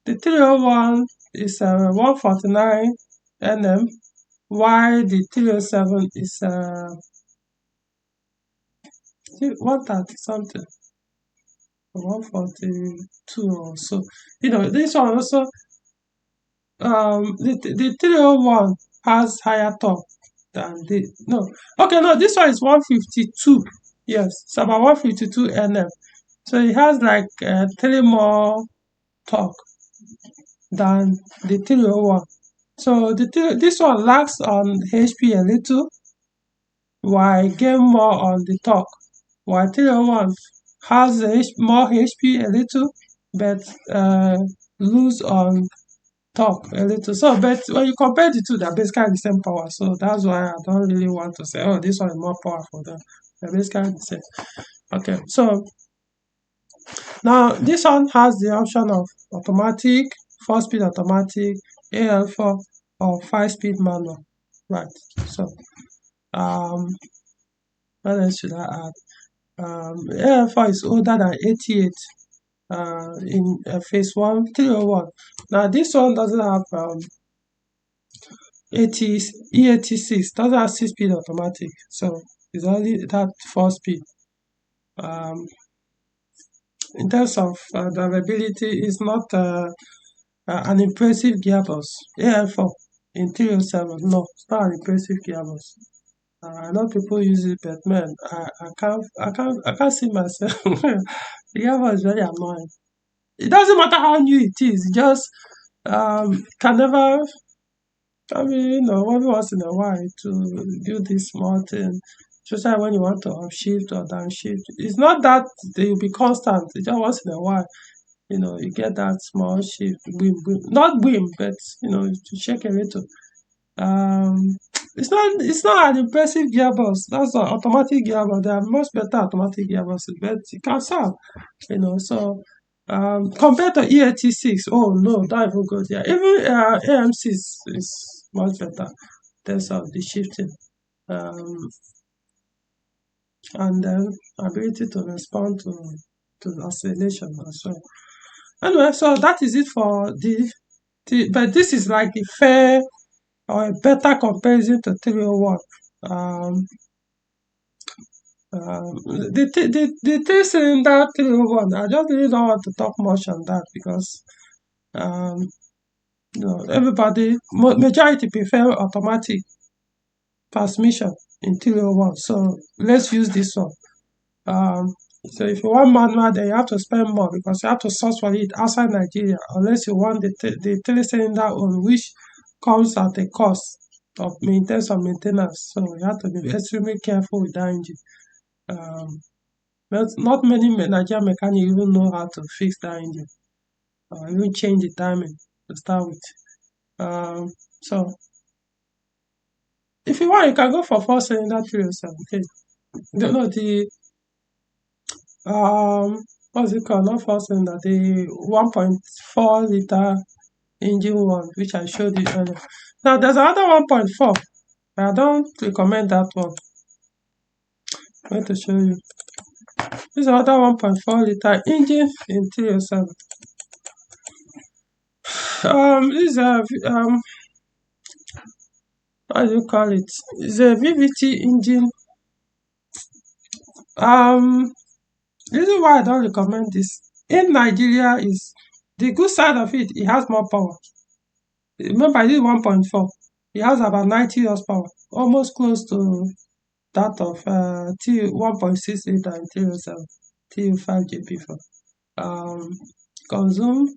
Speaker 1: 301 is 149 Nm, while the 307 is 130 something, 142 or so. This one also, the 301 has higher torque than this one is 152. Yes, it's about 152 Nm. So it has like three more torque than the 301. So this one lacks on HP a little, while gain more on the torque. While 301 has more HP a little, but lose on torque a little. So, but when you compare the two, they're basically the same power. So that's why I don't really want to say, oh, this one is more powerful than they're basically the same. Okay, so now this one has the option of automatic, 4-speed automatic, AL4, or 5-speed manual. Right. So um what else should I add? AL4 is older than 88 in phase 1, 301. Now this one doesn't have 80 E86, doesn't have 6-speed automatic, so it's only that 4-speed. Um, in terms of durability, it's not an impressive gearbox. AL4 in 307, no, it's not an impressive gearbox. I know people use it, but man, I can't see myself. The gearbox is very annoying. It doesn't matter how new it is, it just can never. I mean, every once in a while to do this small thing, especially when you want to upshift or downshift. It's not that they will be constant. It's just once in a while, you get that small shift, boom, boom. Not boom, but to check a little. Um, it's not an impressive gearbox. That's an automatic gearbox. There are much better automatic gearboxes, but it can serve. So compared to E86, oh no, don't even go there. Even AMC is much better in terms of the shifting um, and then ability to respond to the oscillation as well. Anyway, so that is it for but this is like the fair or a better comparison to 301. Um, the three-cylinder 301, I just really don't want to talk much on that because um, everybody, majority prefer automatic transmission in 301. So let's use this one. So if you want manual, then you have to spend more because you have to source for it outside Nigeria, unless you want the three-cylinder on, which comes at a cost of maintenance. So you have to be extremely careful with that engine. But not many Nigerian mechanics even know how to fix that engine or even change the timing to start with. So if you want, you can go for 4-cylinder 307. Okay. No, the what's it called? Not 4-cylinder, the 1.4 liter engine one, which I showed you earlier. Now there's another 1.4, but I don't recommend that one. I'm going to show you. This is another 1.4 liter engine in 307. This is a how do you call it? It's a VVT engine. The reason why I don't recommend this in Nigeria is the good side of it. It has more power. Remember, this 1.4. It has about 90 horsepower, almost close to that of T 1.6 liter and 307, TU5 JP4. Consume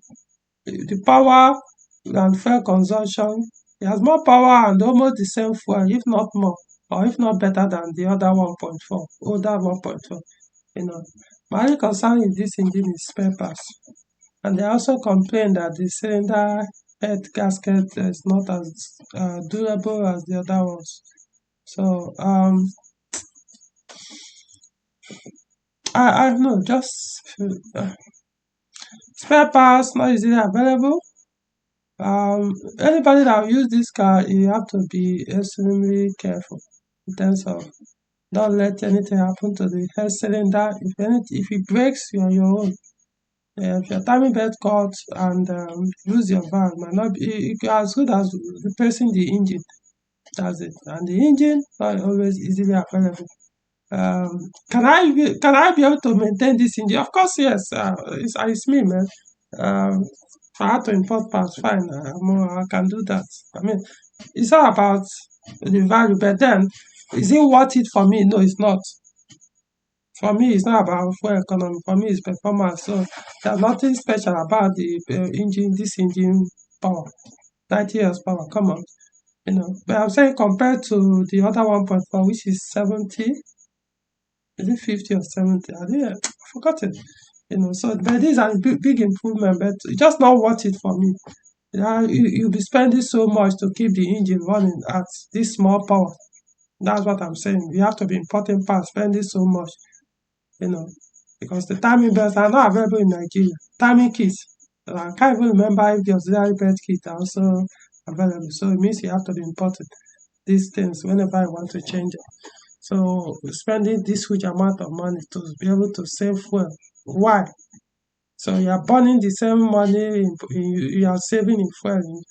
Speaker 1: the power and fuel consumption. It has more power and almost the same fuel, if not more, or if not better than the other 1.4, older 1.4. My only concern in this engine is spare parts. And they also complain that the cylinder head gasket is not as durable as the other ones. So I know, just spare parts not easily available. Anybody that will use this car, you have to be extremely careful in terms of don't let anything happen to the head cylinder. If it breaks, you're on your own. If your timing belt cut and lose your van, might not be as good as replacing the engine. That's it. And the engine not always easily available. Can I be able to maintain this engine? Of course, yes. It's me, man. If I had to import parts, fine. I can do that. I mean, it's all about the value, but then is it worth it for me? No, it's not. For me, it's not about fuel economy. For me, it's performance. So there's nothing special about the engine. This engine power, 90 horsepower. Come on, But I'm saying compared to the other 1.4, which is 70, is it 50 or 70? I think I forgot it. So but these are big improvement, but it's just not worth it for me. You'll be spending so much to keep the engine running at this small power. That's what I'm saying. You have to be importing parts, spending so much, you know, because the timing belts are not available in Nigeria. Timing kits, I can't even remember if the auxiliary belt kit are also available. So it means you have to be importing these things whenever you want to change it. So spending this huge amount of money to be able to save fuel. Why? So you are burning the same money you are saving in fuel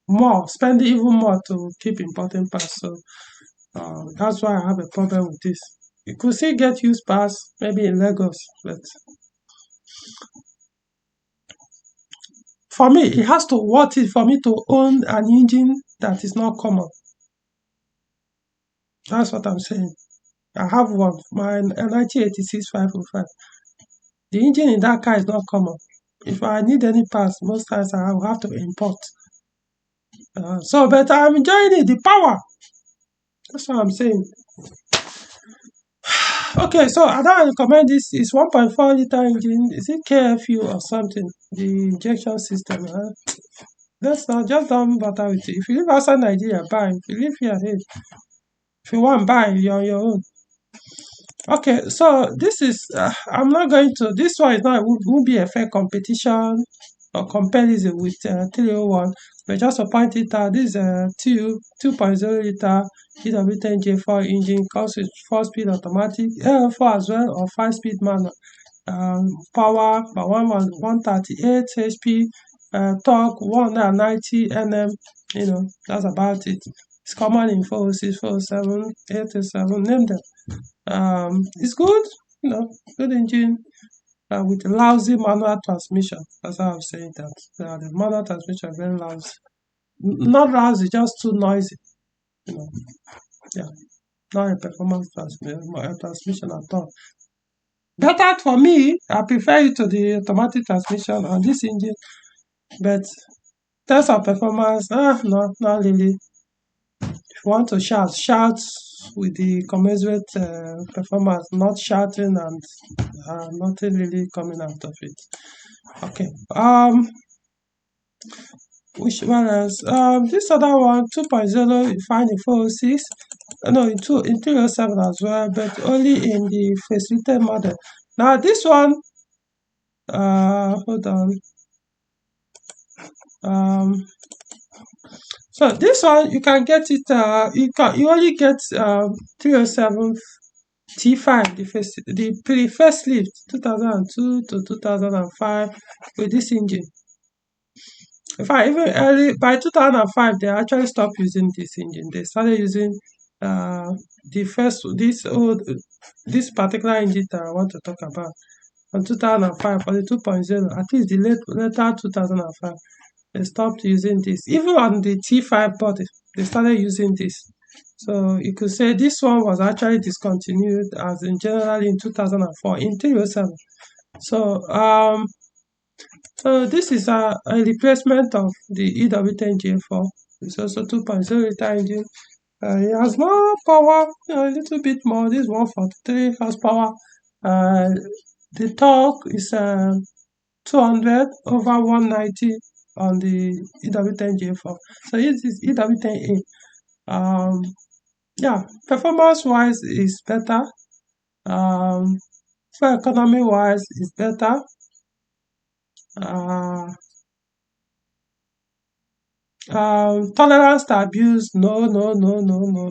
Speaker 1: more, spending even more to keep importing parts. So that's why I have a problem with this. You could still get used parts maybe in Lagos, but for me, it has to worth it for me to own an engine that is not common. That's what I'm saying. I have one, my 1986 505. The engine in that car is not common. If I need any parts, most times I will have to import. But I'm enjoying it, the power. That's what I'm saying. Okay, so I don't recommend this. It's 1.4-liter engine. Is it KFU or something? The injection system. That's not just don't bother with it. If you live outside Nigeria, buy. If you live here, hey, if you want, buy. You're on your own. Okay, so this is. I'm not going to. This one is not. Won't be a fair competition or comparison with 301. But just to point it out, this is a 2.0-liter EW10J4 engine. Comes with 4-speed automatic, 4 as well, or 5-speed manual. Power by 138 HP, torque 190 Nm. That's about it. It's common in 406, 407, 807, name them. It's good, good engine with a lousy manual transmission. That's how I'm saying that. The manual transmission is very lousy. Not lousy, just too noisy. Yeah, not a performance transmission at all. Better for me, I prefer it to the automatic transmission on this engine, but in terms of performance, no, not really. If you want to shout with the commensurate performance, not shouting and nothing really coming out of it. Okay. Which one else? This other one, 2.0, you find in 406. No, in 307 as well, but only in the facilitated model. Now this one, hold on. So this one you can get it. You only get 307 T5, the facelift 2002 to 2005 with this engine. In fact, even early by 2005, they actually stopped using this engine. They started using this particular engine that I want to talk about from 2005 for the 2.0. At least the later 2005, they stopped using this. Even on the T5 body, they started using this. So you could say this one was actually discontinued as in general in 2004 in 307. So this is a replacement of the EW10J4. It's also 2.0-liter engine. It has more power, a little bit more. This 143 horsepower. The torque is 200 over 190 on the EW10J4. So this is EW10A. Yeah, performance-wise is better. For economy-wise is better. Tolerance to abuse, no.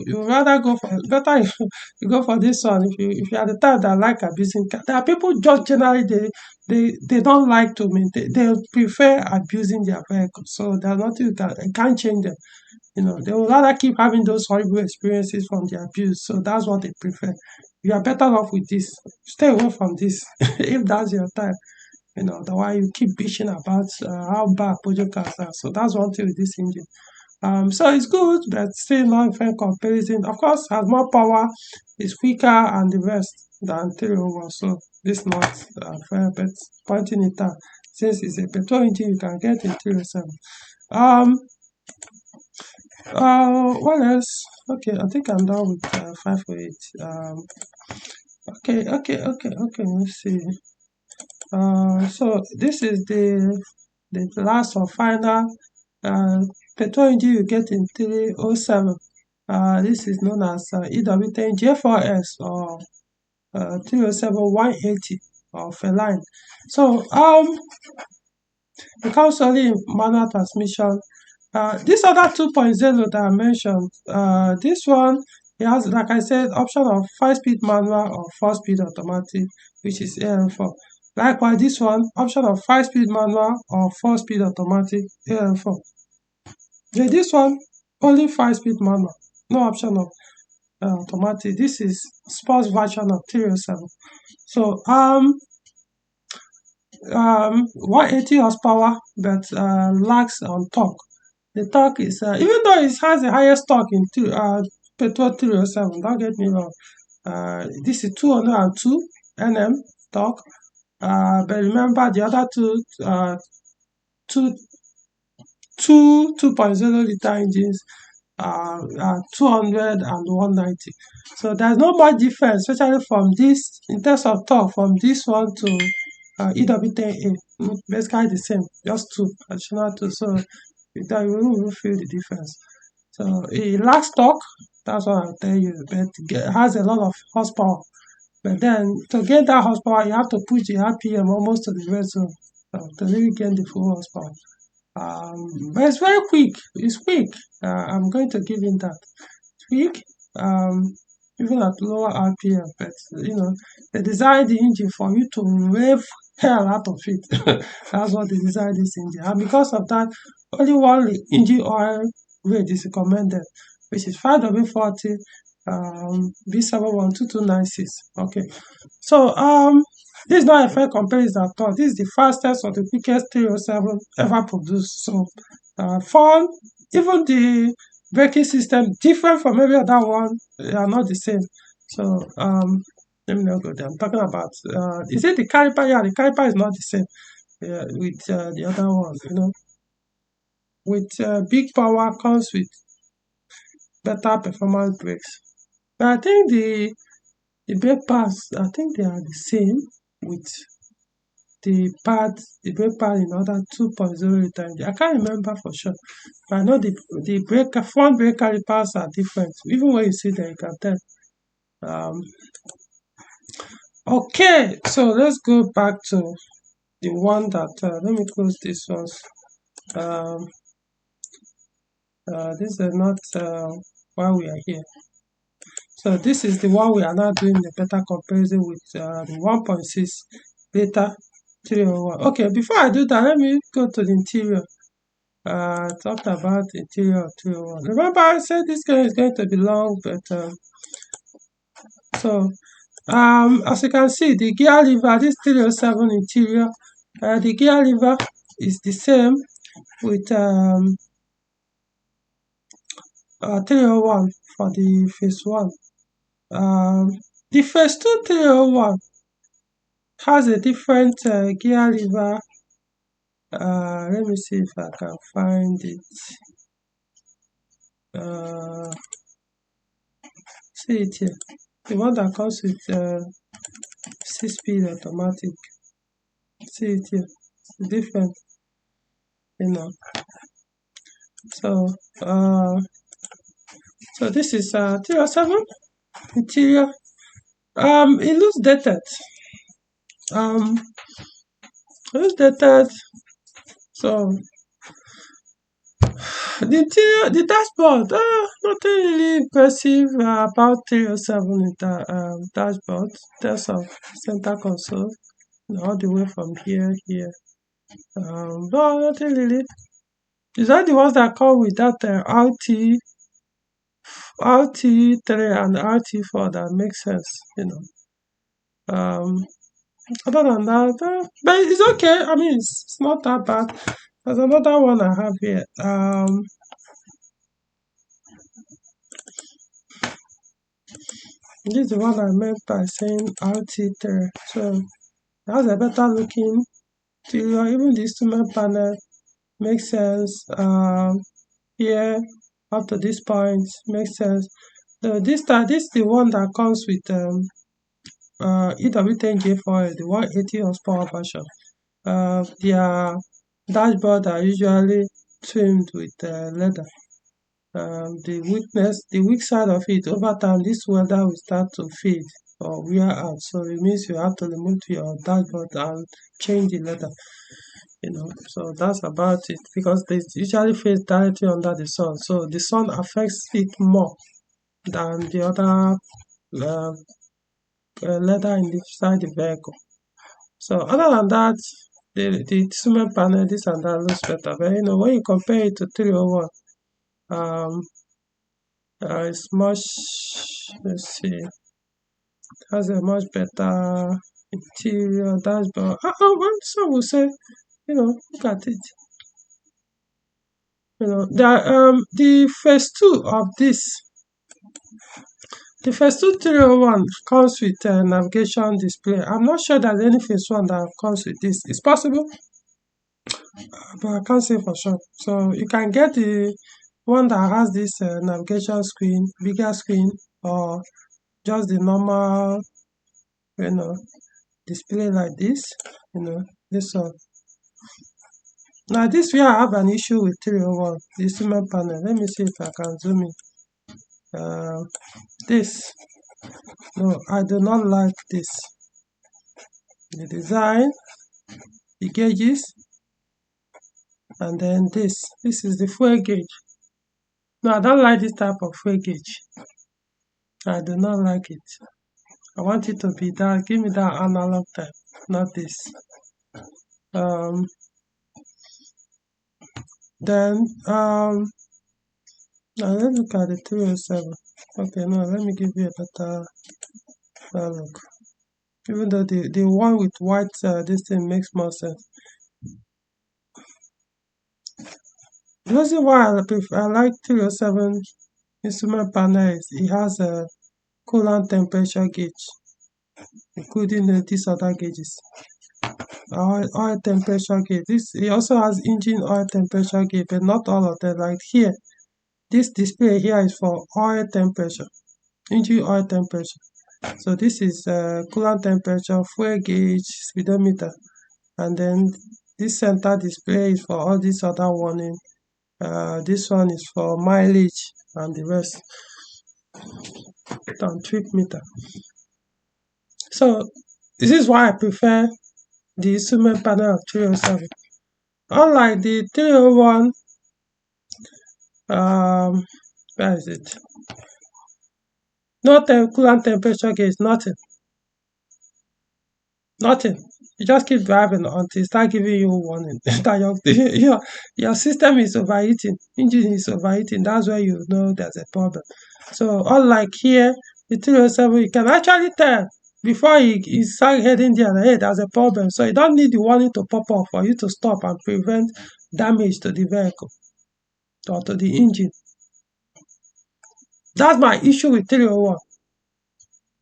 Speaker 1: You rather go for better if you go for this one. If you are the type that like abusing, there are people just generally they don't like to maintain. They prefer abusing their vehicles. So there's nothing you can't change them. They would rather keep having those horrible experiences from the abuse. So that's what they prefer. You are better off with this. Stay away from this if that's your type. The why you keep bitching about how bad Peugeot cars are. So that's one thing with this engine. So it's good, but still not in fair comparison. Of course, has more power. is quicker and the rest than 301. So this not fair, but pointing it out, since it's a petrol engine, you can get in 307. What else? Okay, I think I'm done with 508. Okay. Let's see. So this is the last or final uh, petrol engine you get in 307. This is known as EW10 J4S or 307 180 or Feline. So it comes only in manual transmission. This other 2.0 that I mentioned, this one, it has, like I said, option of 5-speed manual or 4-speed automatic, which is AM4. Likewise, this one, option of 5-speed manual or 4-speed automatic, AM4. Then this one, only 5-speed manual, no option of automatic. This is sports version of 307. So 180 horsepower, but lacks on torque. The torque is, even though it has the highest torque in petrol 307, don't get me wrong. This is 202 Nm torque, but remember the other two 2.0 liter engines are 200 and 190. So there's not much difference, especially from this in terms of torque from this one to EW10A. Basically the same, just two additional two. So you won't even feel the difference. So it lacks torque, that's what I'll tell you, but it has a lot of horsepower. But then to get that horsepower, you have to push the RPM almost to the red zone to really get the full horsepower. But it's very quick. It's quick. I'm going to give him that. It's quick. Even at lower RPM, but they designed the engine for you to rev hell out of it. That's what they designed this engine, and because of that, only one engine oil rate is recommended, which is 5W40 B712296. Okay, so this is not a fair comparison at all. This is the fastest or the quickest 307 ever produced. So fun, even the braking system different from every other one. They are not the same. So let me not go there. I'm talking about is it the caliper? Yeah, the caliper is not the same with the other one. With big power comes with better performance brakes. But I think the brake pads, I think they are the same with the brake pad in other 2.0 liter engine. I can't remember for sure. But I know the front brake calipers are different. Even when you see them, you can tell. Okay, so let's go back to the one that let me close this one. This is not why we are here. So this is the one we are now doing the better comparison with the 1.6 liter 301. Okay, before I do that, let me go to the interior. Talked about interior of 301. Remember, I said this guy is going to be long, but so as you can see, the gear lever, this 307 interior, the gear lever is the same with 301 for the phase 1. The phase 2 301 has a different gear lever. Let me see if I can find it. See it here. The one that comes with 6-speed automatic. See it here. It's different, So so this is 307 interior. It looks dated. It looks dated. So the interior, the dashboard, nothing really impressive about 307 in the dashboard. There's a center console all the way from here. No, nothing really. Is that the ones that come with that RT3 and RT4 that makes sense, Other than that, but it's okay. I mean, it's not that bad. There's another one I have here. This is the one I meant by saying RT3. So it has a better looking interior. Even the instrument panel makes sense. Here up to this point makes sense. So this is the one that comes with EW10J4, the 180 horsepower version. Their dashboard are usually trimmed with leather. The weak side of it, over time, this weather will start to fade or wear out. So it means you have to remove your dashboard and change the leather. So that's about it, because they usually face directly under the sun. So the sun affects it more than the other uh, leather inside the vehicle. So other than that, the instrument panel, this and that looks better. But when you compare it to 301, um, it's much, let's see, has a much better interior dashboard. Well, some will say, look at it. The phase two of this, the phase two 301 comes with a navigation display. I'm not sure there's any phase one that comes with this. It's possible, but I can't say for sure. So you can get the one that has this navigation screen, bigger screen, or just the normal, you know, display like this. This one. Now this where I have an issue with 301, the instrument panel. Let me see if I can zoom in. This, no, I do not like this. The design, the gauges, and then this is the fuel gauge. No, I don't like this type of fuel gauge. I do not like it. I want it to be that, give me that analog type, not this. Then now let's look at the 307. Okay, no, let me give you a better look. Even though the one with white this thing makes more sense. The reason why I like 307 instrument panel is it has a coolant temperature gauge, including these other gauges. Oil temperature gauge. It also has engine oil temperature gauge, but not all of them. Like here, this display here is for oil temperature, engine oil temperature. So this is coolant temperature, fuel gauge, speedometer, and then this center display is for all these other warning. This one is for mileage and the rest, and trip meter. So this is why I prefer the instrument panel of 307. Unlike the 301, where is it? No coolant temperature gauge, nothing. Nothing. You just keep driving until it start giving you warning that your system is overheating, engine is overheating. That's where you know there's a problem. So unlike here, the 307, you can actually tell before you start heading there, hey, there's a problem. So you don't need the warning to pop up for you to stop and prevent damage to the vehicle or to the engine. That's my issue with 301.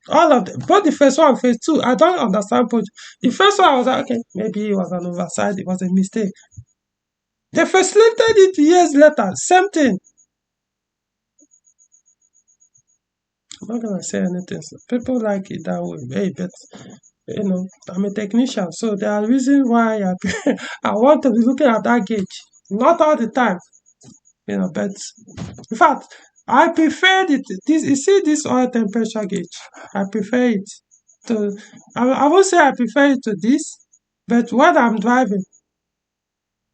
Speaker 1: All of them, both the first one and phase two, I don't understand. The first one, I was like, okay, maybe it was an oversight, it was a mistake. They facelifted it years later, same thing. I'm not gonna say anything. So people like it that way, hey, but I'm a technician, so there are reasons why I want to be looking at that gauge. Not all the time, but in fact, I prefer this. You see this oil temperature gauge? I prefer it to. I won't say I prefer it to this, but when I'm driving,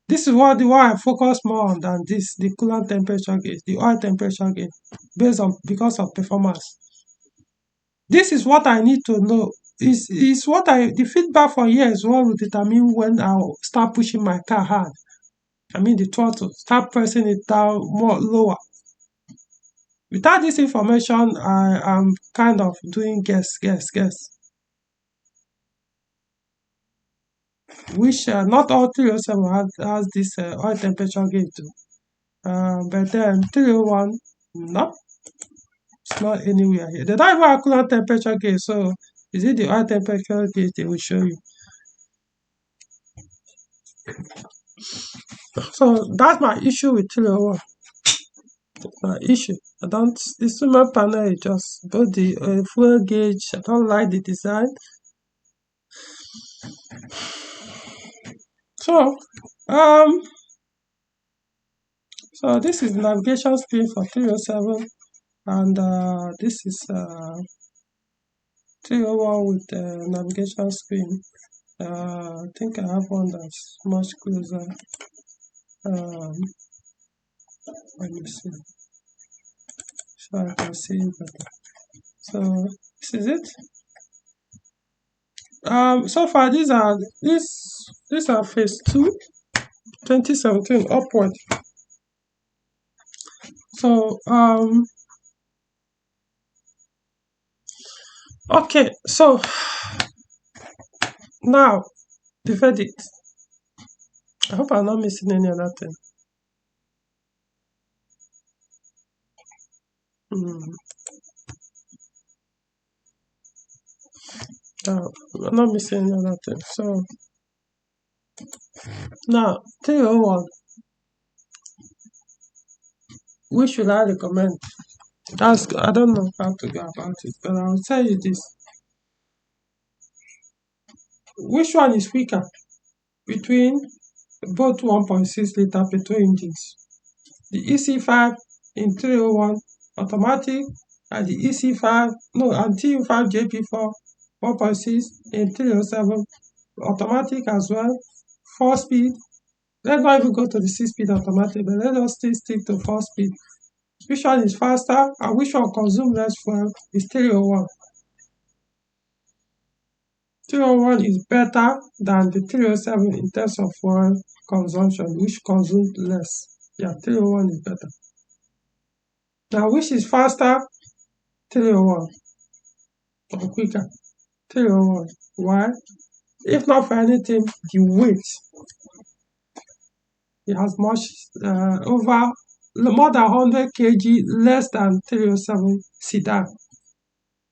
Speaker 1: this is what I focus more on than this. The coolant temperature gauge, the oil temperature gauge, because of performance. This is what I need to know. Is what the feedback for here is what will determine when I'll start pushing my car hard. I mean the throttle, start pressing it down more lower. Without this information, I am kind of doing guess, which not all 307 has this oil temperature gauge too. But then 301, no. not anywhere here. They don't even have coolant temperature gauge, so is it the oil temperature gauge they will show you? So that's my issue with 301. My issue. I don't. The instrument panel is just both the fuel gauge. I don't like the design. So um, so this is the navigation screen for 307, and this is 301 with the navigation screen. I think I have one that's much closer. Um, Let me see, so I can see it better. So this is it. So far these are phase 2, 2017 upward. So okay, so now the verdict. I hope I'm not missing any other thing. Mm, I'm not missing any other thing. So now 301, which should I recommend? I don't know how to go about it, but I'll tell you this. Which one is quicker between both 1.6 liter petrol engines? The EC5 in 301 automatic, and the EC5 no and TU5 JP4 1.6 in 307 automatic as well, 4 speed. Let's not even go to the 6-speed automatic, but let us still stick to 4 speed. Which one is faster and which one consumes less fuel is 301. 301 is better than the 307 in terms of fuel consumption, which consumes less. Yeah, 301 is better. Now, which is faster? 301 or quicker? 301. Why? If not for anything, the weight. It has much over more than 100 kg less than 307 sedan.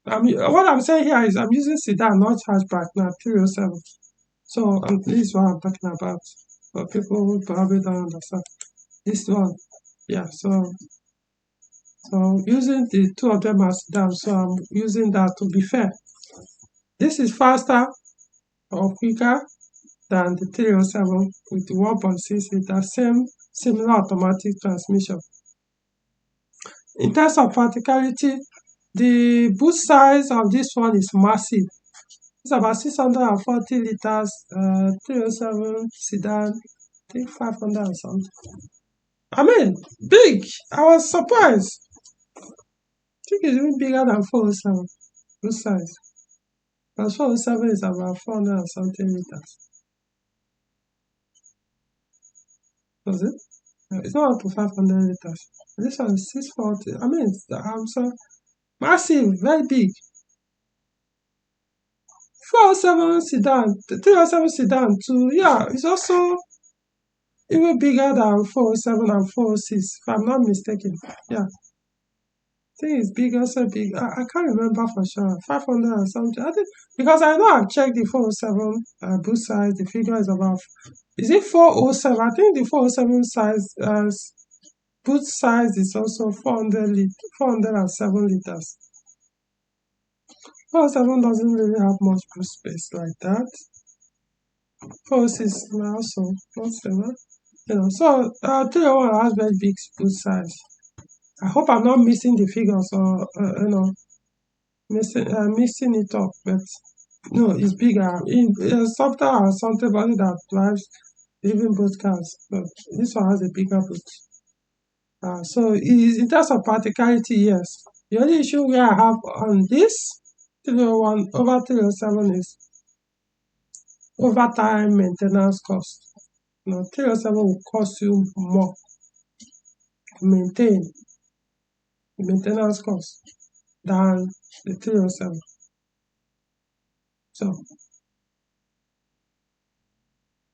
Speaker 1: What I'm saying here is I'm using sedan, not hatchback, now 307. So this is what I'm talking about for people who probably don't understand. This one, yeah. So using the two of them as sedan, so I'm using that to be fair. This is faster or quicker than the 307 with the 1.6 liter similar automatic transmission. In terms of practicality, the boot size of this one is massive. It's about 640 liters, 307 sedan, I think 500 or something. I mean, big. I was surprised. I think it's even bigger than 407 boot size. Because 407 is about 400 and something liters. Was it? It's not up to 500 liters. This one is 640. I mean, I'm so massive, very big. 407 sedan, the 307 sedan too, yeah, it's also even bigger than 407 and 406, if I'm not mistaken. Yeah, I think it's big, also big. I can't remember for sure. 500 and something. I think because I know I've checked the 407 boot size, the figure is about. Is it 407? I think the 407 size boot size is also 407 liters. 407 doesn't really have much boot space like that. 406 now also not similar. So 301 has very big boot size. I hope I'm not missing the figures or missing it up, but no, it's bigger. Softer or something body that drives even both cars, but this one has a bigger boot. So in terms of practicality, yes. The only issue where I have on this 301 over 307 is overtime maintenance cost. 307 will cost you more to maintain the maintenance cost than the 307. So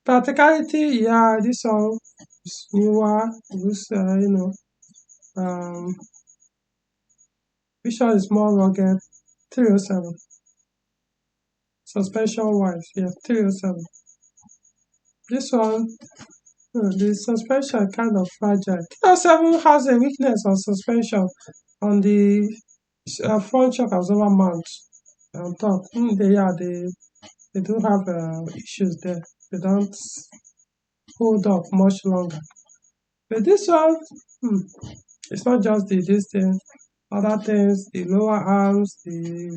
Speaker 1: practicality, yeah, this one is newer, this um Which one is more rugged? 307. Suspension wise, yeah, 307. This one, the suspension kind of fragile. 307 has a weakness on suspension on the front shock absorber mount on top. They do have issues there. They don't hold up much longer. But this one, hmm, it's not just this thing, other things, the lower arms, the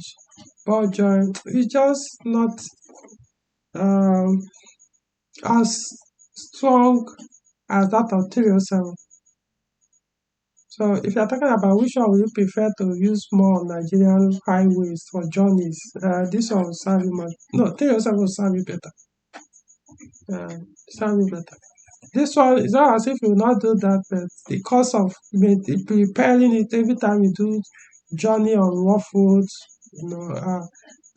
Speaker 1: ball joint, it's just not um, as strong as that of 307. So if you're talking about which one will you prefer to use more on Nigerian highways for journeys, this one will serve you much. No, 307 will serve you better. Serve you better. This one is not as if you will not do that, but the cost of preparing it every time you do journey on rough roads, you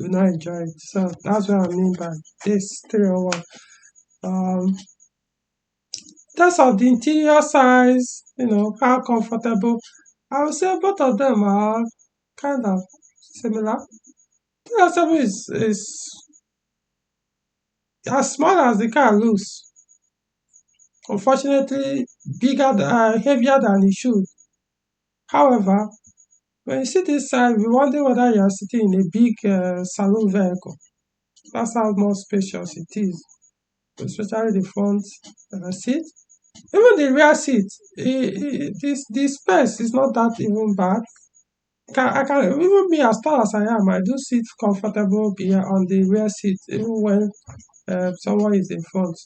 Speaker 1: not enjoy it. So that's what I mean by this 301. Um, terms of the interior size, how comfortable, I would say both of them are kind of similar. 307 is as small as the car looks. Unfortunately, heavier than it should. However, when you sit inside, you wonder whether you are sitting in a big saloon vehicle. That's how more spacious it is, especially the front seat. Even the rear seat, the space is not that even bad. I can even me as tall as I am, I do sit comfortable on the rear seat, even when someone is in front.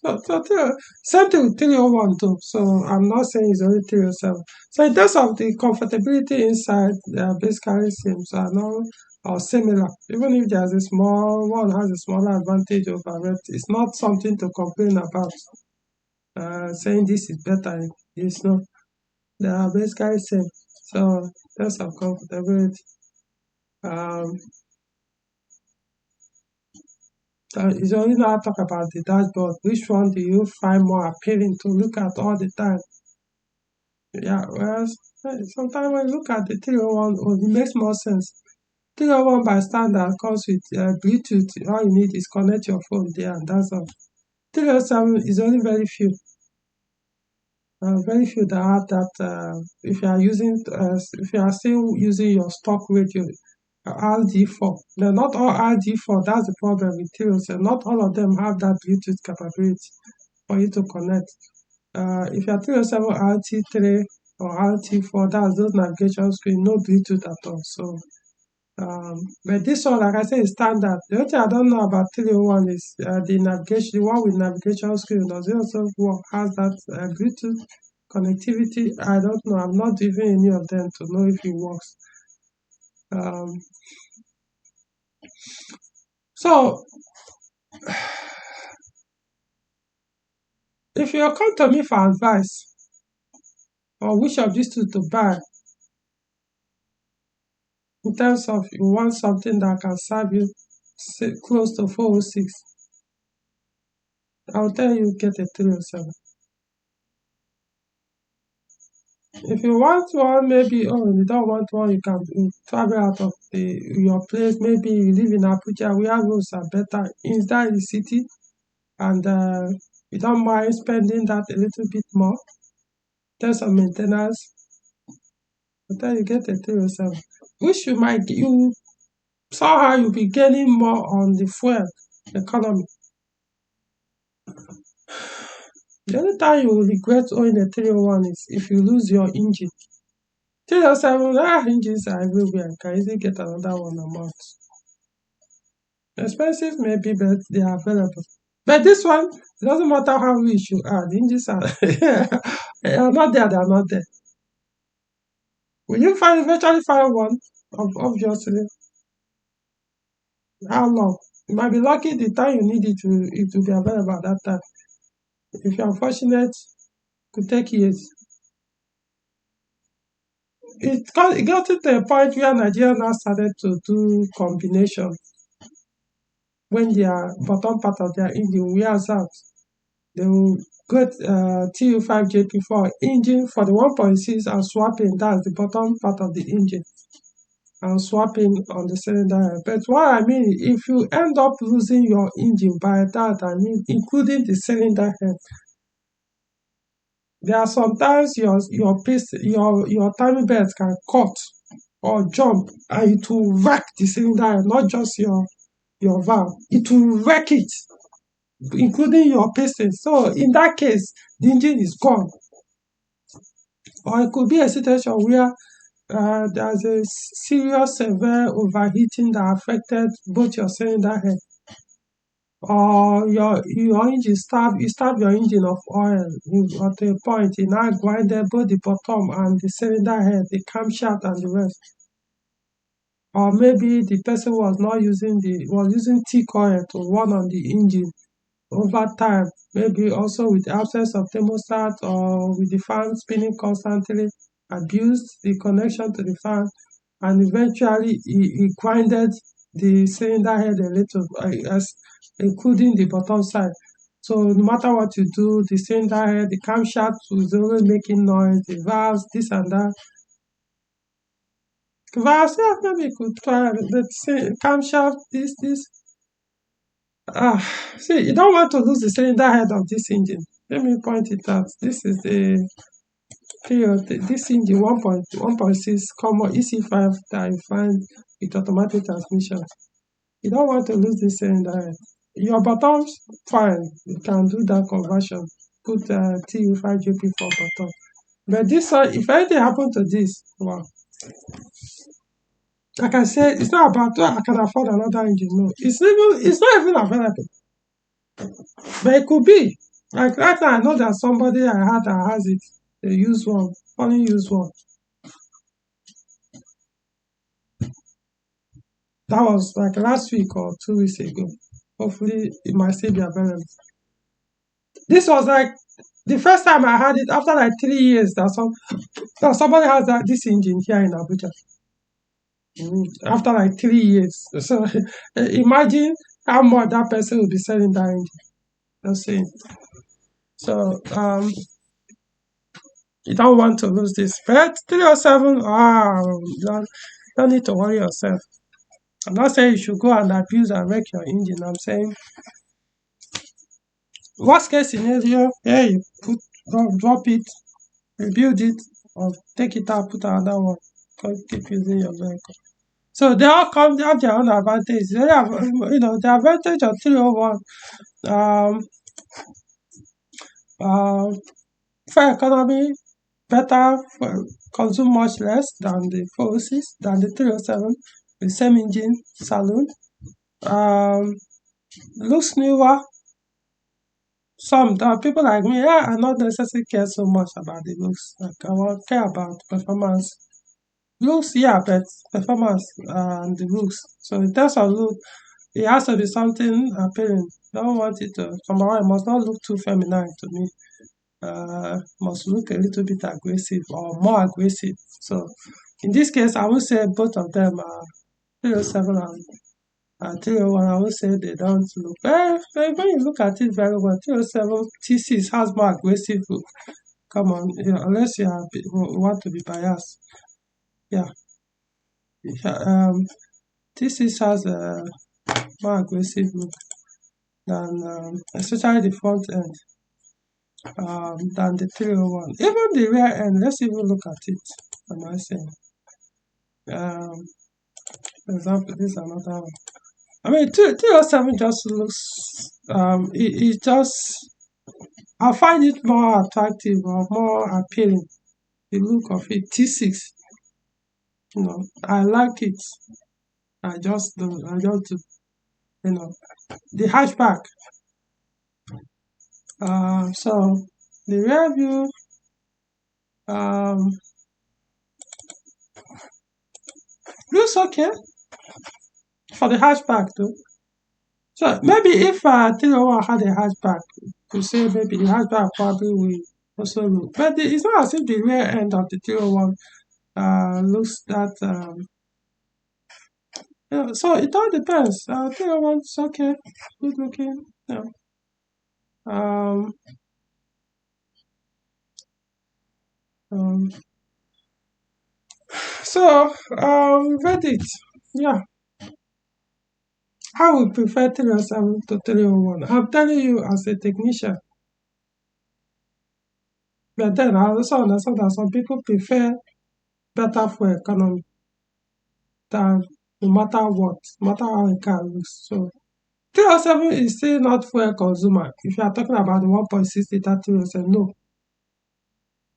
Speaker 1: Same thing with 301 too. So I'm not saying it's only 307. So in terms of the comfortability inside, they are basically same. So I know or similar. Even if there's a small one has a smaller advantage over it, it's not something to complain about. Saying this is better, it's not. They are basically same. So in terms of comfortability. Um, so it's only now talk about the dashboard. Which one do you find more appealing to look at all the time? Yeah, well, sometimes when you look at the 301, it makes more sense. 301 by standard comes with Bluetooth. All you need is connect your phone there, and that's all. 307 is only very few that have that. If you are still using your stock radio, RD4. Now, not all RD4. That's the problem with 307. Not all of them have that Bluetooth capability for you to connect. If you're 307 RT3 or RT4, that's those navigation screen, no Bluetooth at all. So, but this one, like I said, is standard. The only thing I don't know about 301 is the navigation, the one with navigation screen. Does it also has that Bluetooth connectivity? I don't know. I'm not using any of them to know if it works. So, if you come to me for advice on which of these two to buy, in terms of you want something that can serve you close to 406, I'll tell you get a 307. If you want one, maybe, you don't want one, you can travel out of your place. Maybe you live in Abuja, where roads are better inside the city, and you don't mind spending that a little bit more in terms of maintenance. I'll tell you get a 307. Which somehow you'll be gaining more on the fuel economy. The only time you will regret owning a 301 is if you lose your engine. 307, engines are everywhere. You can easily get another one a month. Expensive maybe, but they are available. But this one, it doesn't matter how rich you are, the engines are, they are not there, they are not there. Will you eventually find one? Obviously. How long? You might be lucky the time you need it will be available at that time. If you're unfortunate, it could take years. It got to a point where Nigeria now started to do combination when their bottom part of their engine wears out. They will get TU5JP for engine for the 1.6 and swapping. That's the bottom part of the engine. and swapping on the cylinder head. But what I mean, if you end up losing your engine by that, I mean, including the cylinder head, there are sometimes your timing belt can cut or jump, and it will wreck the cylinder head, not just your valve. It will wreck it, including your piston. So in that case, the engine is gone. Or it could be a situation where there's a serious severe overheating that affected both your cylinder head, or your engine you starve your engine of oil. At a point it now grinded both the bottom and the cylinder head, the camshaft and the rest. Or maybe the person was using thick oil to run on the engine over time, maybe also with the absence of thermostat or with the fan spinning constantly, abused the connection to the fan, and eventually he grinded the cylinder head a little, including the bottom side. So no matter what you do, the cylinder head, the camshaft was always making noise, the valves, this and that. Valves, yeah, maybe you could try the camshaft, this. Ah, see, you don't want to lose the cylinder head of this engine. Let me point it out. This is the period. This engine 1.6 common EC5 that you find with automatic transmission. You don't want to lose this cylinder head. Your bottoms, fine. You can do that conversion. Put TU5JP4 bottom. But this one, if anything happen to this, wow. Like I said, it's not about I can afford another engine. No, it's not even available. But it could be. Like right now, I know that somebody I had that has it. They use one, only use one. That was like last week or 2 weeks ago. Hopefully, it might still be available. This was like the first time I had it after like 3 years that somebody has this engine here in Abuja. After like 3 years. So imagine how much that person will be selling that engine. Just saying. So you don't want to lose this. But 307, don't need to worry yourself. I'm not saying you should go and abuse and wreck your engine. I'm saying worst case scenario, yeah, you drop it, rebuild it, or take it out, put another one. Keep using your vehicle. So they all come, they have their own advantage. They have, the advantage of 301, um, uh, for economy, better, consume much less than the 406, than the 307, the same engine, saloon. Um, looks newer. Some people like me, yeah, I not necessarily care so much about the looks. Like I want care about performance. Looks, yeah, but performance and the looks. So in terms of look, it has to be something appealing. Don't want it to number one, it must not look too feminine to me. Must look a little bit aggressive or more aggressive. So in this case, I would say both of them are 307 and 301. I would say they don't look. When you look at it very well, 307 T6 has more aggressive look. Come on, unless you want to be biased. Yeah. Yeah, T6 has a more aggressive look than, especially the front end, than the 301. Even the rear end, let's even look at it. Am I saying? Um, for example, this is another one. I mean, 307 just looks, it just, I find it more attractive or more appealing, the look of it. T6, I like it. I just do, the hatchback. So the rear view, um, looks okay for the hatchback though. So maybe if 301 had a hatchback, you say maybe the hatchback probably will also look. But it's not as if the rear end of the 301 looks that. So it all depends. 301 is okay, good looking. Yeah. Um, um, So, verdict. Yeah, I would prefer 307 to 301. I'm telling you as a technician, but then I also understand that some people prefer better for economy than no matter what, no matter how a car looks. So 307 is still not fuel consumer. If you are talking about the 1.6 liter 307, no,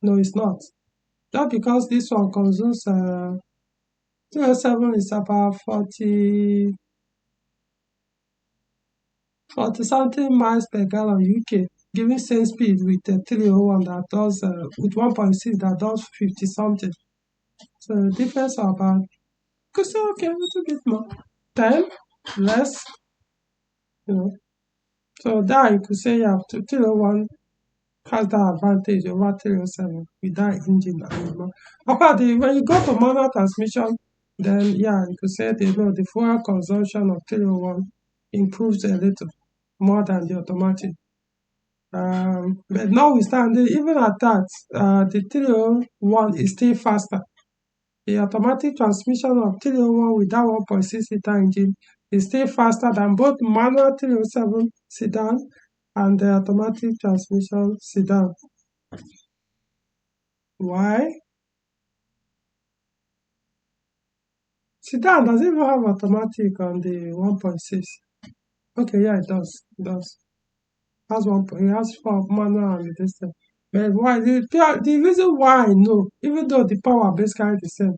Speaker 1: no, it's not. Just because this one consumes 307 is about 40 something miles per gallon UK, giving same speed with the 301 that does with 1.6 that does 50 something. So the difference are about could say okay, a little bit more. 10 less, you know. So that you could say yeah, 301 has that advantage over 307 with that engine and more. Apart when you go to manual transmission, then yeah, you could say the fuel consumption of 301 improves a little more than the automatic. But notwithstanding, even at that, the 301 is still faster. The automatic transmission of 301 with that 1.6 liter engine is still faster than both manual 307 sedan and the automatic transmission sedan. Why? Sedan does it even have automatic on the 1.6? Okay, yeah, it does. It does. It has it has for manual and this thing. But why the reason why I know, even though the power basically the same,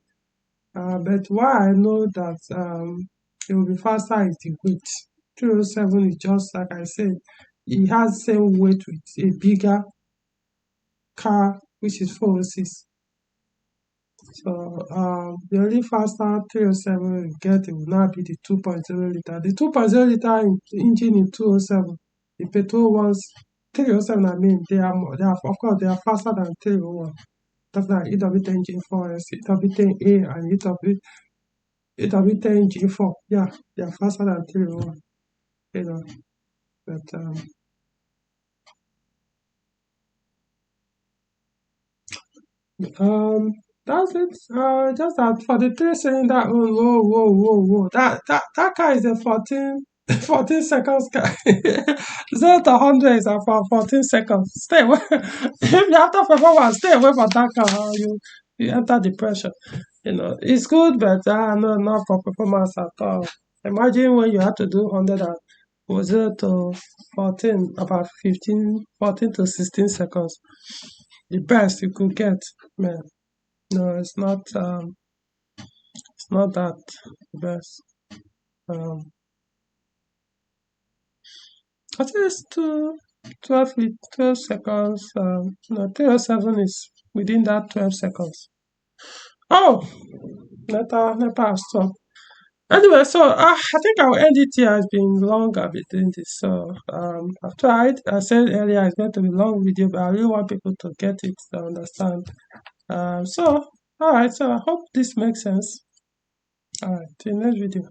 Speaker 1: but why I know that it will be faster is the weight. 307 is just like I said, it has same weight with a bigger car, which is 406. So the only faster 307 we get it will now be the 2.0 liter. The 2.0 liter engine in 207, the petrol ones 307 I mean they are of course they are faster than 301. That's like EW10 engine 4S, EW10A and EW10 engine 4. Yeah, they are faster than 301. You know, but Um, that's it. Just that for the three cylinder, oh, whoa, whoa, whoa, whoa. That car is a 14 seconds car. 0 to 100 is for 14 seconds. Stay away. If you after performance, stay away from that car. You enter depression. You know, it's good, but no, not for performance at all. Imagine when you have to do 100 and was 0 to 14, about 14 to 16 seconds. The best you could get, man. No, it's not that best. Um, I think it's 12 seconds. No, 307 is within that 12 seconds. Oh, Neta has stopped. Anyway, so I think I'll end it here. It's been long. I've been doing this. So I've tried. I said earlier it's going to be long video, but I really want people to get it to understand. So, all right. So I hope this makes sense. All right. See you next video.